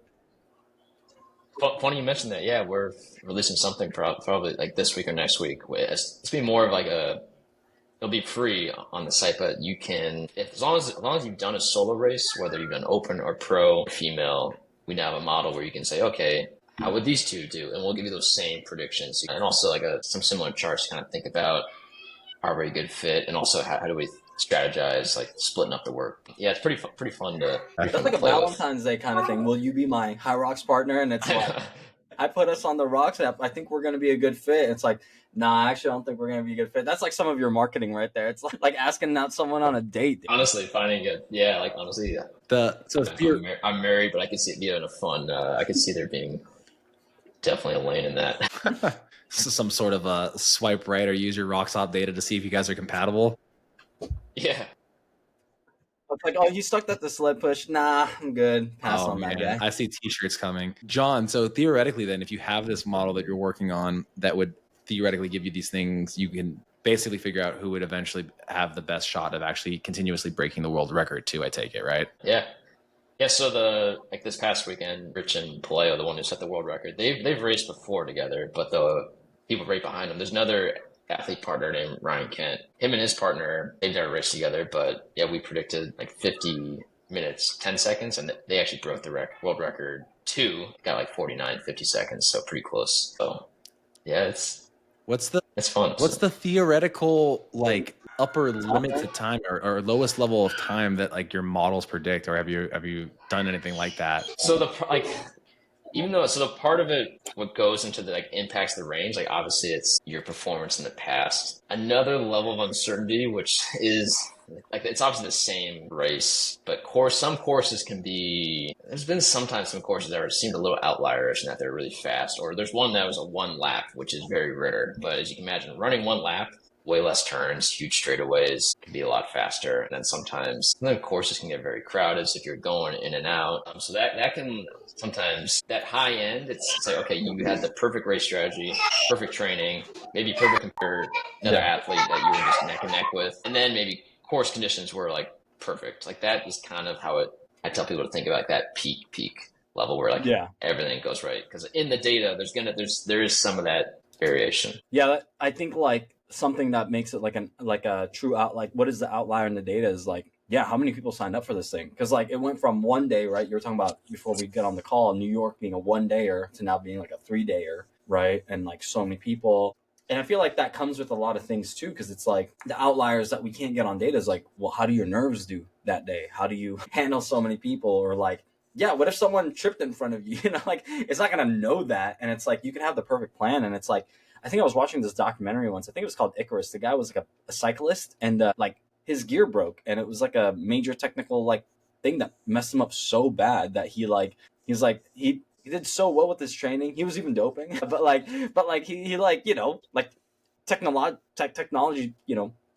Funny you mentioned that. Yeah, we're releasing something probably like this week or next week. It's be more of like it'll be free on the site, but you can, as long as you've done a solo race, whether you've done open or pro female, we now have a model where you can say, okay, how would these two do? And we'll give you those same predictions, and also like some similar charts to kind of think about, are we a good fit, and also how do we strategize, like splitting up the work. Yeah, it's pretty fun to. That's like a Valentine's Day kind of thing. Will you be my Hyrox partner? And it's like, I put us on the Rox app. I think we're going to be a good fit. It's like, nah, actually, I don't think we're going to be a good fit. That's like some of your marketing right there. It's like asking out someone on a date. Honestly, finding it. Yeah, like honestly, I'm married, but I could see it being a fun. I could see there being definitely a lane in that. Some sort of a swipe right or use your RoxOpt data to see if you guys are compatible. Yeah. It's like, oh, you stuck at the sled push. Nah, I'm good. Pass on that guy. I see t-shirts coming. John, so theoretically then, if you have this model that you're working on that would theoretically give you these things, you can basically figure out who would eventually have the best shot of actually continuously breaking the world record too, I take it, right? Yeah. Yeah, so this past weekend, Rich and Paleo, the one who set the world record, they've raced before together, but the people right behind them, there's another athlete partner named Ryan Kent. Him and his partner, they've never raced together, but yeah, we predicted like 50 minutes, 10 seconds, and they actually broke the world record too. Got like 49, 50 seconds, so pretty close. So Yeah, it's fun. what's the theoretical like upper limit to time or lowest level of time that like your models predict, or have you done anything like that? So even though, so the part of it, what goes into the, like, impacts the range, like, obviously it's your performance in the past. Another level of uncertainty, which is, like, it's obviously the same race, but some courses can be, there's been sometimes some courses that seemed a little outlierish in that they're really fast, or there's one that was a one lap, which is very rare. But as you can imagine, running one lap, way less turns, huge straightaways, can be a lot faster. And then sometimes the courses can get very crowded. So if you're going in and out, so that can sometimes, that high end, it's like, okay, you had the perfect race strategy, perfect training, maybe perfect compared to another athlete that you were just neck and neck with. And then maybe course conditions were like perfect. Like that is kind of how I tell people to think about, like, that peak level where like everything goes right. Because in the data, there is some of that variation. Yeah, I think like something that makes it like a true what is the outlier in the data is like, yeah, how many people signed up for this thing? Because like it went from one day, right? You were talking about before we get on the call, New York being a 1-dayer to now being like a 3-dayer, right? And like so many people. And I feel like that comes with a lot of things too, because it's like the outliers that we can't get on data is like, well, how do your nerves do that day? How do you handle so many people? Or like, yeah, what if someone tripped in front of you? You know, like it's not gonna know that. And it's like you can have the perfect plan, and it's like I think I was watching this documentary once. I think it was called Icarus. The guy was like a cyclist, and like his gear broke, and it was like a major technical like thing that messed him up so bad that he did so well with his training. He was even doping, but he like like technology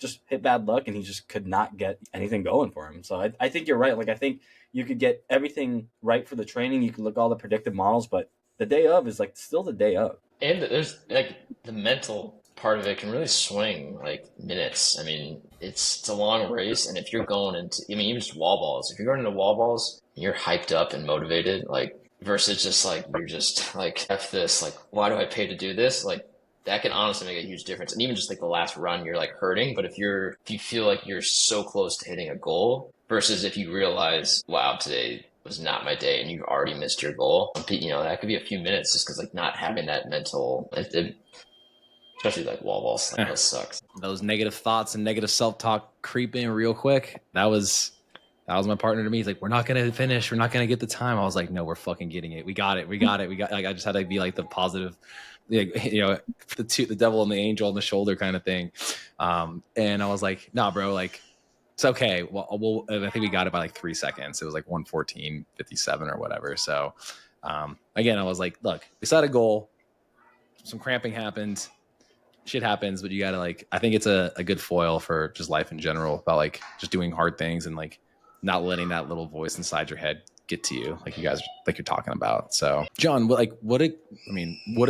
just hit bad luck, and he just could not get anything going for him. So I think you're right. Like I think you could get everything right for the training. You could look at all the predictive models, but the day of is like still the day of. And there's like the mental part of it can really swing like minutes. I mean, it's a long race, and if you're going into, I mean, even just wall balls, if you're going into wall balls, and you're hyped up and motivated, like versus just like you're just like F this, like why do I pay to do this? Like that can honestly make a huge difference. And even just like the last run, you're like hurting, but if you feel like you're so close to hitting a goal versus if you realize, wow, today was not my day and you've already missed your goal, that could be a few minutes just because like not having that mental, especially like wall balls, like, that sucks. Those negative thoughts and negative self-talk creep in real quick. That was my partner to me. He's like, we're not going to finish. We're not going to get the time. I was like, no, we're fucking getting it. We got it. Like, I just had to be like the positive, the devil and the angel on the shoulder kind of thing. And I was like, nah, bro, like, it's okay. Well, I think we got it by like 3 seconds. It was like 1:14:57 or whatever. So, again, I was like, look, we set a goal. Some cramping happened. Shit happens, but you gotta like, I think it's a good foil for just life in general about like just doing hard things and like not letting that little voice inside your head get to you, like you guys, like you're talking about. So John, what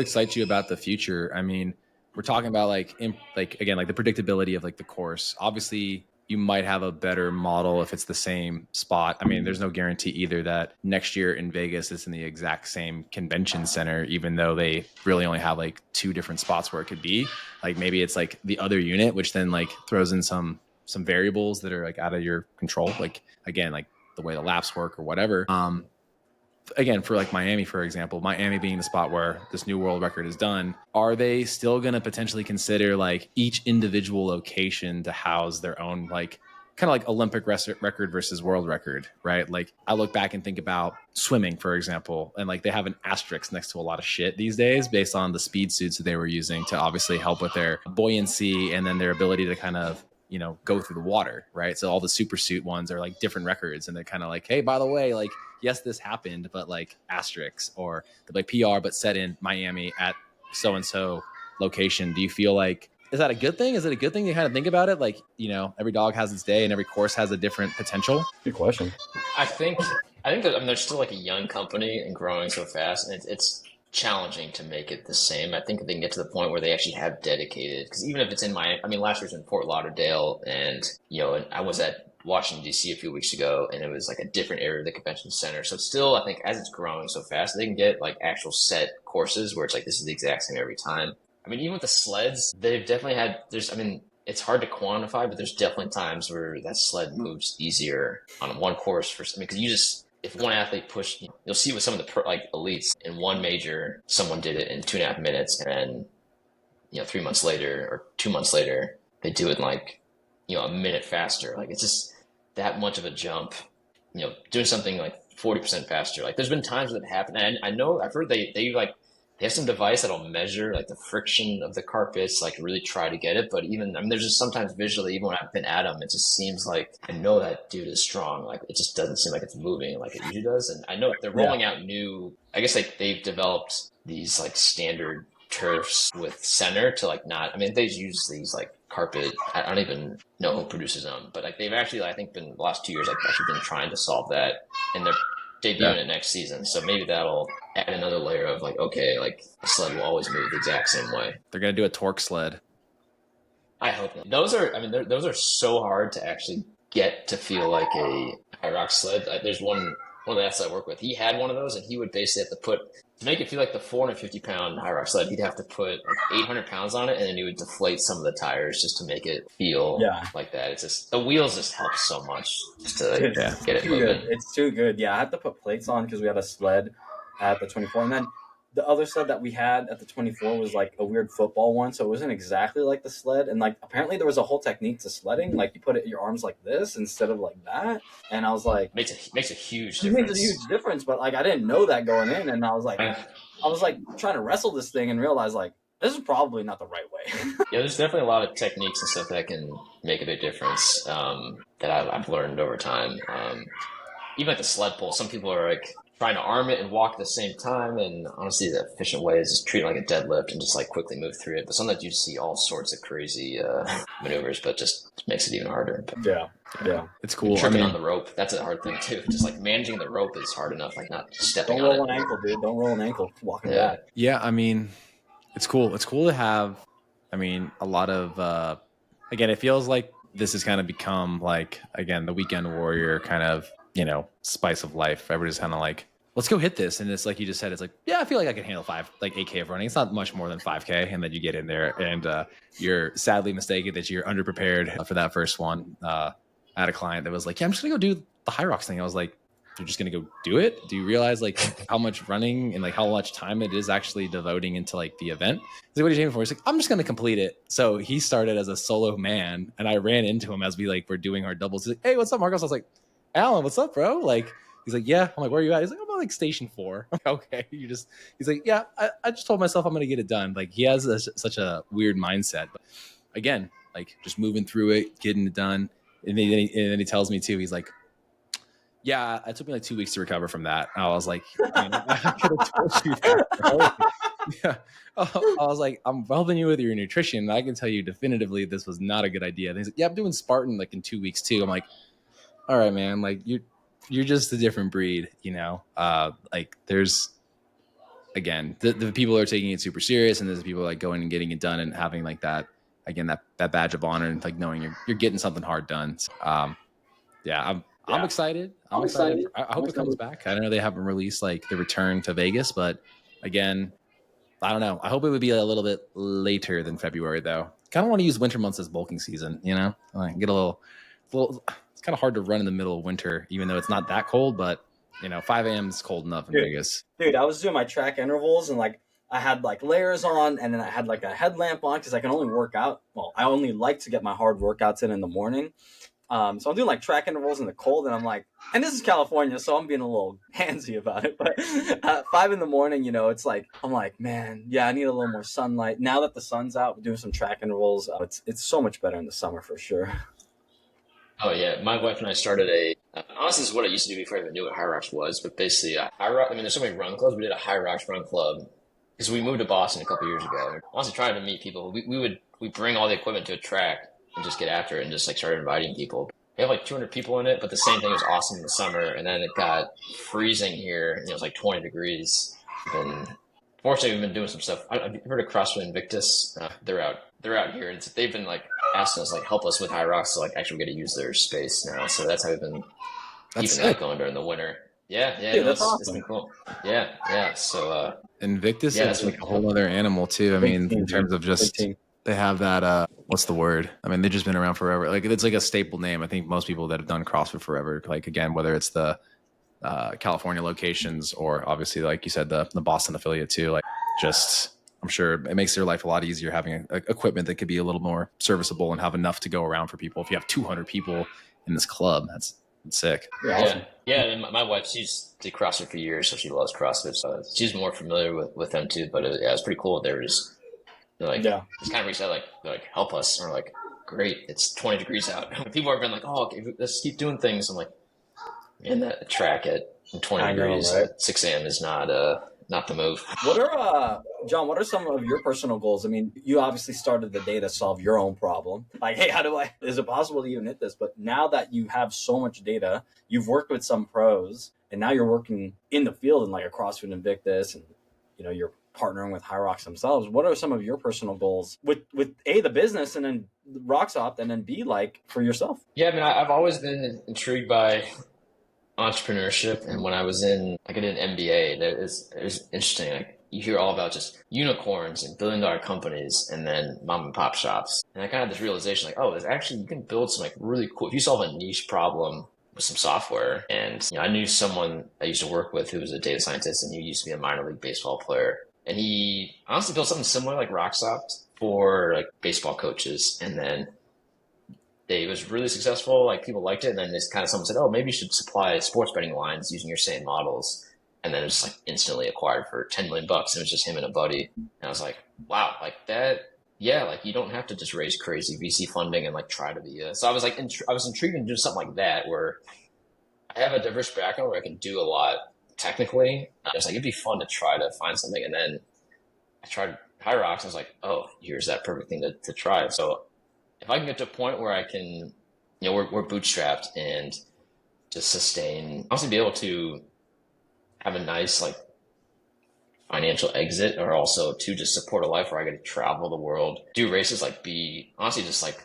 excites you about the future? I mean, we're talking about again, like the predictability of like the course. Obviously you might have a better model if it's the same spot. I mean, there's no guarantee either that next year in Vegas it's in the exact same convention center, even though they really only have like 2 different spots where it could be. Like maybe it's like the other unit, which then like throws in some variables that are like out of your control. Like again, like the way the laps work or whatever. Again, for like Miami, for example, Miami being the spot where this new world record is done, are they still going to potentially consider like each individual location to house their own, like kind of like Olympic record versus world record, right? Like I look back and think about swimming, for example, and like they have an asterisk next to a lot of shit these days based on the speed suits that they were using to obviously help with their buoyancy and then their ability to kind of, go through the water, right? So all the super suit ones are like different records, and they're kind of like, hey, by the way, like, yes, this happened, but like asterisks, or like PR, but set in Miami at so-and-so location. Do you feel like, is that a good thing? Is it a good thing to kind of think about it? Like, every dog has its day and every course has a different potential. Good question. I think that, I mean, they're still like a young company and growing so fast, and it's challenging to make it the same. I think if they can get to the point where they actually have dedicated, because even if it's in last year's in Fort Lauderdale, and and I was at Washington DC a few weeks ago, and it was like a different area of the convention center. So still, I think as it's growing so fast, they can get like actual set courses where it's like this is the exact same every time. I mean, even with the sleds, they've definitely had. It's hard to quantify, but there's definitely times where that sled moves easier on one course because if one athlete pushed, you'll see with some of the elites in one major, someone did it in 2.5 minutes, and then 3 months later or 2 months later, they do it in like, a minute faster. Like it's just that much of a jump, doing something like 40% faster. Like there's been times that happen. And I've heard they have some device that'll measure like the friction of the carpets, like really try to get it. But there's just sometimes visually, even when I've been at them, it just seems like I know that dude is strong. Like it just doesn't seem like it's moving like it usually does. And I know they're rolling out I guess like they've developed these like standard turfs with center to like they use these like carpet. I don't even know who produces them, but like they've actually, I think, been the last 2 years, like actually been trying to solve that, and they're debuting it next season. So maybe that'll add another layer of like, okay, like the sled will always move the exact same way. They're gonna do a torque sled. I hope not. Those are so hard to actually get to feel like a Hyrox sled. There's one of the guys I work with. He had one of those, and he would basically have to to make it feel like the 450-pound Hyrox sled, he'd have to put like 800 pounds on it, and then he would deflate some of the tires just to make it feel like that. It's just the wheels just help so much just to get it moving. It's too good. Yeah, I had to put plates on because we had a sled at the 24, and then the other sled that we had at the 24 was like a weird football one, so it wasn't exactly like the sled. And like apparently there was a whole technique to sledding, like you put your arms like this instead of like that. And I was like, makes a huge difference. It makes a huge difference, but like I didn't know that going in, and I was like trying to wrestle this thing and realize like this is probably not the right way. Yeah, there's definitely a lot of techniques and stuff that can make a big difference that I've learned over time. Even like the sled pull, some people are like trying to arm it and walk at the same time, and honestly the efficient way is just treat it like a deadlift and just like quickly move through it. But sometimes you see all sorts of crazy maneuvers, but just makes it even harder. But yeah, it's cool. Tripping on the rope, that's a hard thing too. Just like managing the rope is hard enough, like not stepping Don't on roll it. an ankle, dude. Don't roll an ankle walking back. Yeah, I mean, it's cool. It's cool to have, a lot of, again, it feels like this has kind of become like, again, the weekend warrior kind of, spice of life. Everybody's kind of like, let's go hit this. And it's like you just said, it's like, yeah, I feel like I can handle 8K of running. It's not much more than 5K. And then you get in there and you're sadly mistaken that you're underprepared for that first one. I had a client that was like, yeah, I'm just going to go do the Hyrox thing. I was like, you're just going to go do it? Do you realize like how much running and like how much time it is actually devoting into like the event? He's like, what are you aiming for? He's like, I'm just going to complete it. So he started as a solo man and I ran into him as we like were doing our doubles. He's like, hey, what's up, Marcos? I was like, Alan, what's up, bro? Like, he's like, yeah. I'm like, where are you at? He's like, I'm at like station 4. I'm like, okay. He's like, yeah, I just told myself I'm going to get it done. Like he has such a weird mindset, but again, like just moving through it, getting it done. And then he tells me too, he's like, yeah, it took me like 2 weeks to recover from that. And I was like, I could have told you that, bro. Yeah. I was like, I'm helping you with your nutrition. I can tell you definitively this was not a good idea. And he's like, yeah, I'm doing Spartan like in 2 weeks too. I'm like, all right, man, like you're just a different breed, like there's, again, the people are taking it super serious, and there's people like going and getting it done and having like that, again, that badge of honor and like knowing you're getting something hard done. So, I'm excited. I'm excited. I hope it comes back. I know they haven't released like the return to Vegas, but again, I don't know. I hope it would be a little bit later than February though. Kind of want to use winter months as bulking season, like get a little. It's kind of hard to run in the middle of winter, even though it's not that cold, but 5 a.m. is cold enough in Vegas. Dude, I was doing my track intervals and like I had like layers on, and then I had like a headlamp on because I can only work out. Well, I only like to get my hard workouts in the morning. So I'm doing like track intervals in the cold, and I'm like, and this is California, so I'm being a little handsy about it. But at 5 in the morning, it's like, I'm like, man, yeah, I need a little more sunlight. Now that the sun's out, we're doing some track intervals. It's so much better in the summer for sure. Oh yeah, my wife and I started honestly, this is what I used to do before I even knew what Hyrox was, but basically, Hyrox, there's so many run clubs. We did a Hyrox run club because we moved to Boston a couple years ago. Honestly, trying to meet people. We bring all the equipment to a track and just get after it and just like started inviting people. We have like 200 people in it, but the same thing was awesome in the summer, and then it got freezing here. It was like 20 degrees. And fortunately, we've been doing some stuff. Have you heard of CrossFit Invictus? They're out here, and they've been like asking us like help us with Hyrox, so like actually we get to use their space now. So that's how we've been keeping that going during the winter. Yeah, Dude, that's awesome. It's been cool. Yeah. So Invictus is like a whole other animal too. I mean, in terms of just they have that what's the word? I mean, they've just been around forever. Like it's like a staple name. I think most people that have done CrossFit forever, like again, whether it's the California locations or obviously like you said the Boston affiliate too, like just I'm sure it makes their life a lot easier having equipment that could be a little more serviceable and have enough to go around for people. If you have 200 people in this club, that's sick. Awesome. Yeah. And my wife, she's did CrossFit for years, so she loves CrossFit. So she's more familiar with them too. But it's pretty cool. They're just kind of reached out like help us. And we're like, great, it's 20 degrees out. People have been like, oh, okay, let's keep doing things. I'm like, man, that track at 20 degrees at 6 a.m. is not the move. What are John, what are some of your personal goals? I mean, you obviously started the day to solve your own problem. Like, hey, is it possible to even hit this? But now that you have so much data, you've worked with some pros, and now you're working in the field in like a CrossFit Invictus, and you're partnering with Hyrox themselves. What are some of your personal goals with A, the business, and then RoxOpt, and then B, like for yourself? Yeah, I mean, I've always been intrigued by entrepreneurship, and when I was I did an MBA. It was interesting. Like, you hear all about just unicorns and billion-dollar companies, and then mom and pop shops. And I kind of had this realization, like, oh, there's actually, you can build some like really cool. If you solve a niche problem with some software, and I knew someone I used to work with who was a data scientist, and he used to be a minor league baseball player, and he honestly built something similar like RoxOpt for like baseball coaches, and then it was really successful. Like, people liked it. And then this kind of someone said, oh, maybe you should supply sports betting lines using your same models. And then it was like instantly acquired for $10 million. It was just him and a buddy. And I was like, wow, like that. Yeah. Like, you don't have to just raise crazy VC funding and like try to be so I was like, I was intrigued to do something like that, where I have a diverse background where I can do a lot technically. I was like, it'd be fun to try to find something. And then I tried Hyrox. I was like, oh, here's that perfect thing to try. So if I can get to a point where I can, we're bootstrapped and just sustain, honestly be able to have a nice like financial exit, or also to just support a life where I get to travel the world, do races, like be honestly just like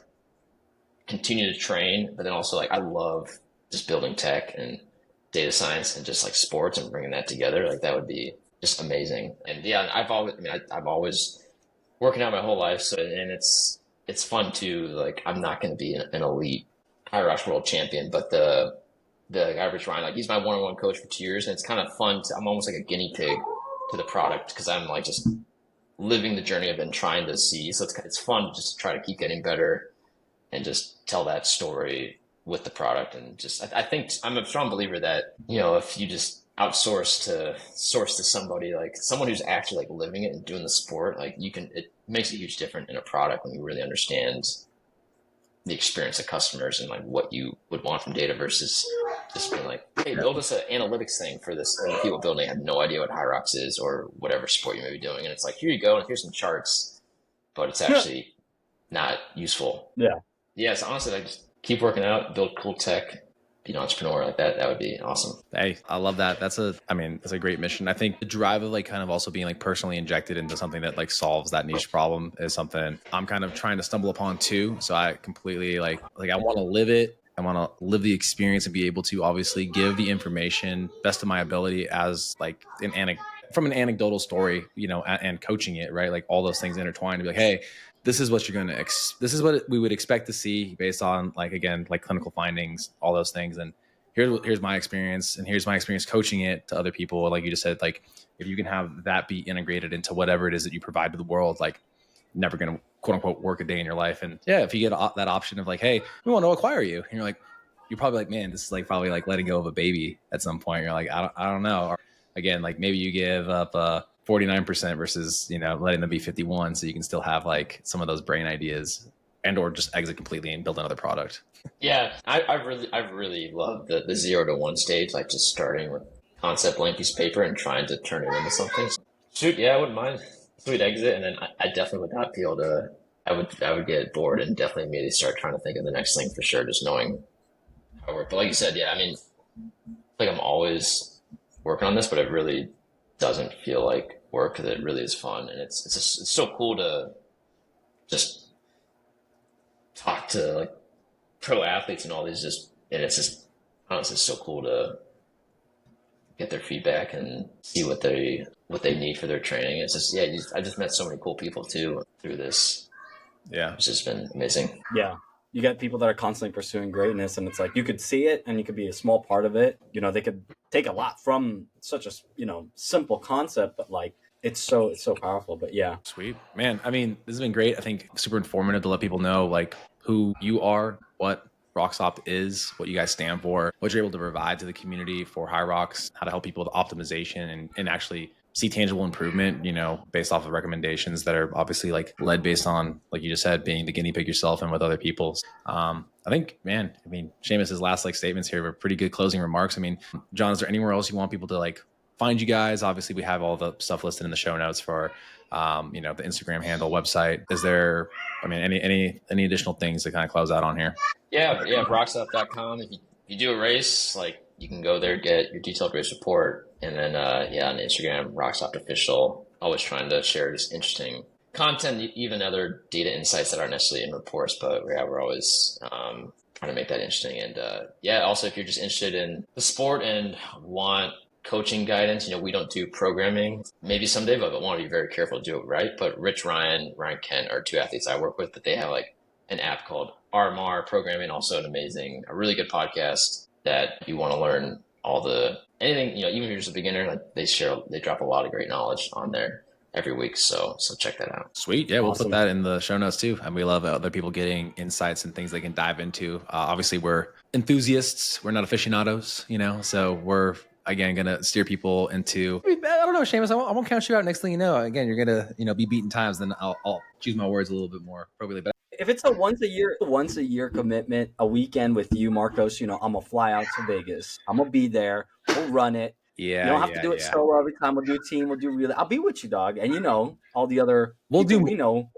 continue to train, but then also like I love just building tech and data science and just like sports and bringing that together. Like, that would be just amazing. And yeah, I've always working out my whole life. So, and it's fun too. Like, I'm not going to be an elite Hyrox world champion, but the guy Rich Ryan, like, he's my one-on-one coach for 2 years, and it's kind of fun. I'm almost like a guinea pig to the product, because I'm like just living the journey I've been trying to see. So it's fun just to try to keep getting better and just tell that story with the product. And just I think I'm a strong believer that if you just outsource to somebody, like someone who's actually like living it and doing the sport, like it makes a huge difference in a product when you really understand the experience of customers and like what you would want from data, versus just being like, hey, build us an analytics thing for this. And people building have no idea what Hyrox is or whatever sport you may be doing. And it's like, here you go, and here's some charts, but it's actually not useful. Yeah. So honestly, like, just keep working out, build cool tech, be an entrepreneur like that. That would be awesome. Hey, I love that. That's a great mission. I think the drive of like kind of also being like personally injected into something that like solves that niche problem is something I'm kind of trying to stumble upon too. So I completely like I want to live it. I want to live the experience and be able to obviously give the information best of my ability as like from an anecdotal story, and coaching it, right? Like all those things intertwined to be like, hey, this is what you're going to, this is what we would expect to see based on like, again, like clinical findings, all those things. And here's my experience, and here's my experience coaching it to other people. Like you just said, like, if you can have that be integrated into whatever it is that you provide to the world, like never going to quote unquote work a day in your life. And yeah, if you get that option of like, hey, we want to acquire you, and you're like, you're probably like, man, this is like probably like letting go of a baby at some point. You're like, I don't know. Or again, like maybe you give up 49% versus, letting them be 51. So you can still have like some of those brain ideas, and, or just exit completely and build another product. Yeah. I really love the 0 to 1 stage, like just starting with concept, blank piece of paper, and trying to turn it into something. Shoot. Yeah. I wouldn't mind. Sweet exit. And then I definitely would not be able to, I would get bored and definitely immediately start trying to think of the next thing for sure. Just knowing how it works. But like you said, yeah, I mean, like I'm always working on this, but it really doesn't feel like work, because it really is fun. And it's so cool to just talk to like pro athletes and all these, and it's just honestly so cool to get their feedback and see what they need for their training. It's just, I just met so many cool people too through this. Yeah. It's just been amazing. Yeah. You got people that are constantly pursuing greatness, and it's like, you could see it and you could be a small part of it. They could take a lot from such a, simple concept, but like it's so powerful. But yeah, Sweet, man. I mean, this has been great. I think super informative to let people know like who you are, what RoxOpt is, what you guys stand for, what you're able to provide to the community for Hyrox, how to help people with optimization and actually see tangible improvement, you know, based off of recommendations that are obviously like led based on, like you just said, being the guinea pig yourself and with other people. I think, man, I mean, Seamus's last like statements here were pretty good closing remarks. I mean, John, is there anywhere else you want people to like find you guys? Obviously, we have all the stuff listed in the show notes for, you know, the Instagram handle, website. Is there, I mean, any additional things to kind of close out on here? Yeah, RoxOpt.com. If you do a race, like you can go there, get your detailed race report, and then on Instagram, RoxOpt Official. Always trying to share just interesting content, even other data insights that aren't necessarily in reports, but yeah, we're always trying to make that interesting. And also if you're just interested in the sport and want coaching guidance, you know, we don't do programming. Maybe someday, but I want to be very careful to do it right. But Ryan Kent are two athletes I work with, but they have like an app called RMR Programming, also a really good podcast that you want to learn anything, you know, even if you're just a beginner, like they drop a lot of great knowledge on there every week. So check that out. Sweet. Yeah, we'll put that in the show notes too. And we love other people getting insights and things they can dive into. Obviously, we're enthusiasts. We're not aficionados, you know, so we're, again, going to steer people into, I don't know, Seamus, I won't count you out. Next thing you know, again, you're going to, you know, be beaten times. Then I'll choose my words a little bit more appropriately. But if it's a once a year commitment, a weekend with you, Marcos, you know, I'm gonna fly out to Vegas. I'm gonna be there. We'll run it. Yeah, you don't have to do it solo every time. We'll do a team. We'll do relay. I'll be with you, dog. And you know, all the other I'll do more.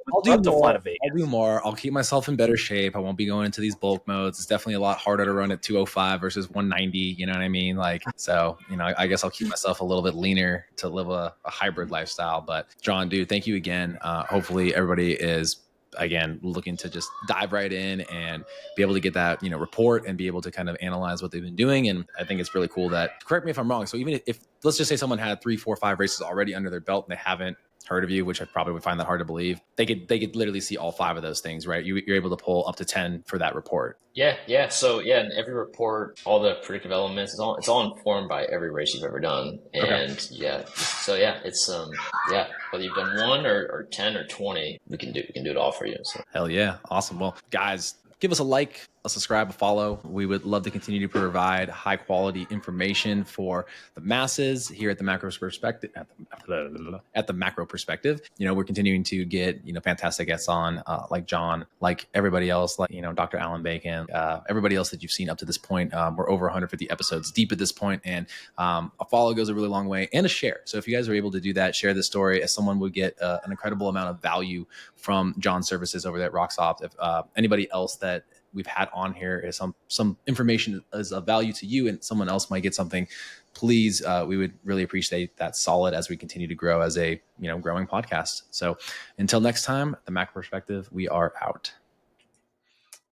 I'll keep myself in better shape. I won't be going into these bulk modes. It's definitely a lot harder to run at 205 versus 190. You know what I mean? Like, so, you know, I guess I'll keep myself a little bit leaner to live a hybrid lifestyle. But John, dude, thank you again. Hopefully everybody is, again, looking to just dive right in and be able to get that, you know, report and be able to kind of analyze what they've been doing. And I think it's really cool that, correct me if I'm wrong, so even if let's just say someone had 3, 4, 5 races already under their belt and they haven't heard of you, which I probably would find that hard to believe, they could literally see all 5 of those things, right? You're able to pull up to 10 for that report. Yeah. So in every report, all the predictive elements, it's all informed by every race you've ever done. And it's whether you've done 1 or 10 or 20, we can do it all for you. So. Hell yeah. Awesome. Well, guys, give us a like, a subscribe, a follow. We would love to continue to provide high quality information for the masses here at the Macro Perspective. At the Macro Perspective, you know, we're continuing to get, you know, fantastic guests on, like John, like everybody else, like, you know, Dr. Alan Bacon, everybody else that you've seen up to this point. We're over 150 episodes deep at this point, and a follow goes a really long way, and a share. So if you guys are able to do that, share this story, as someone would get an incredible amount of value from John's services over there at RoxOpt. If anybody else that we've had on here is some information is of value to you and someone else might get something, please, we would really appreciate that solid as we continue to grow as a, you know, growing podcast. So until next time, the Macro Perspective, we are out.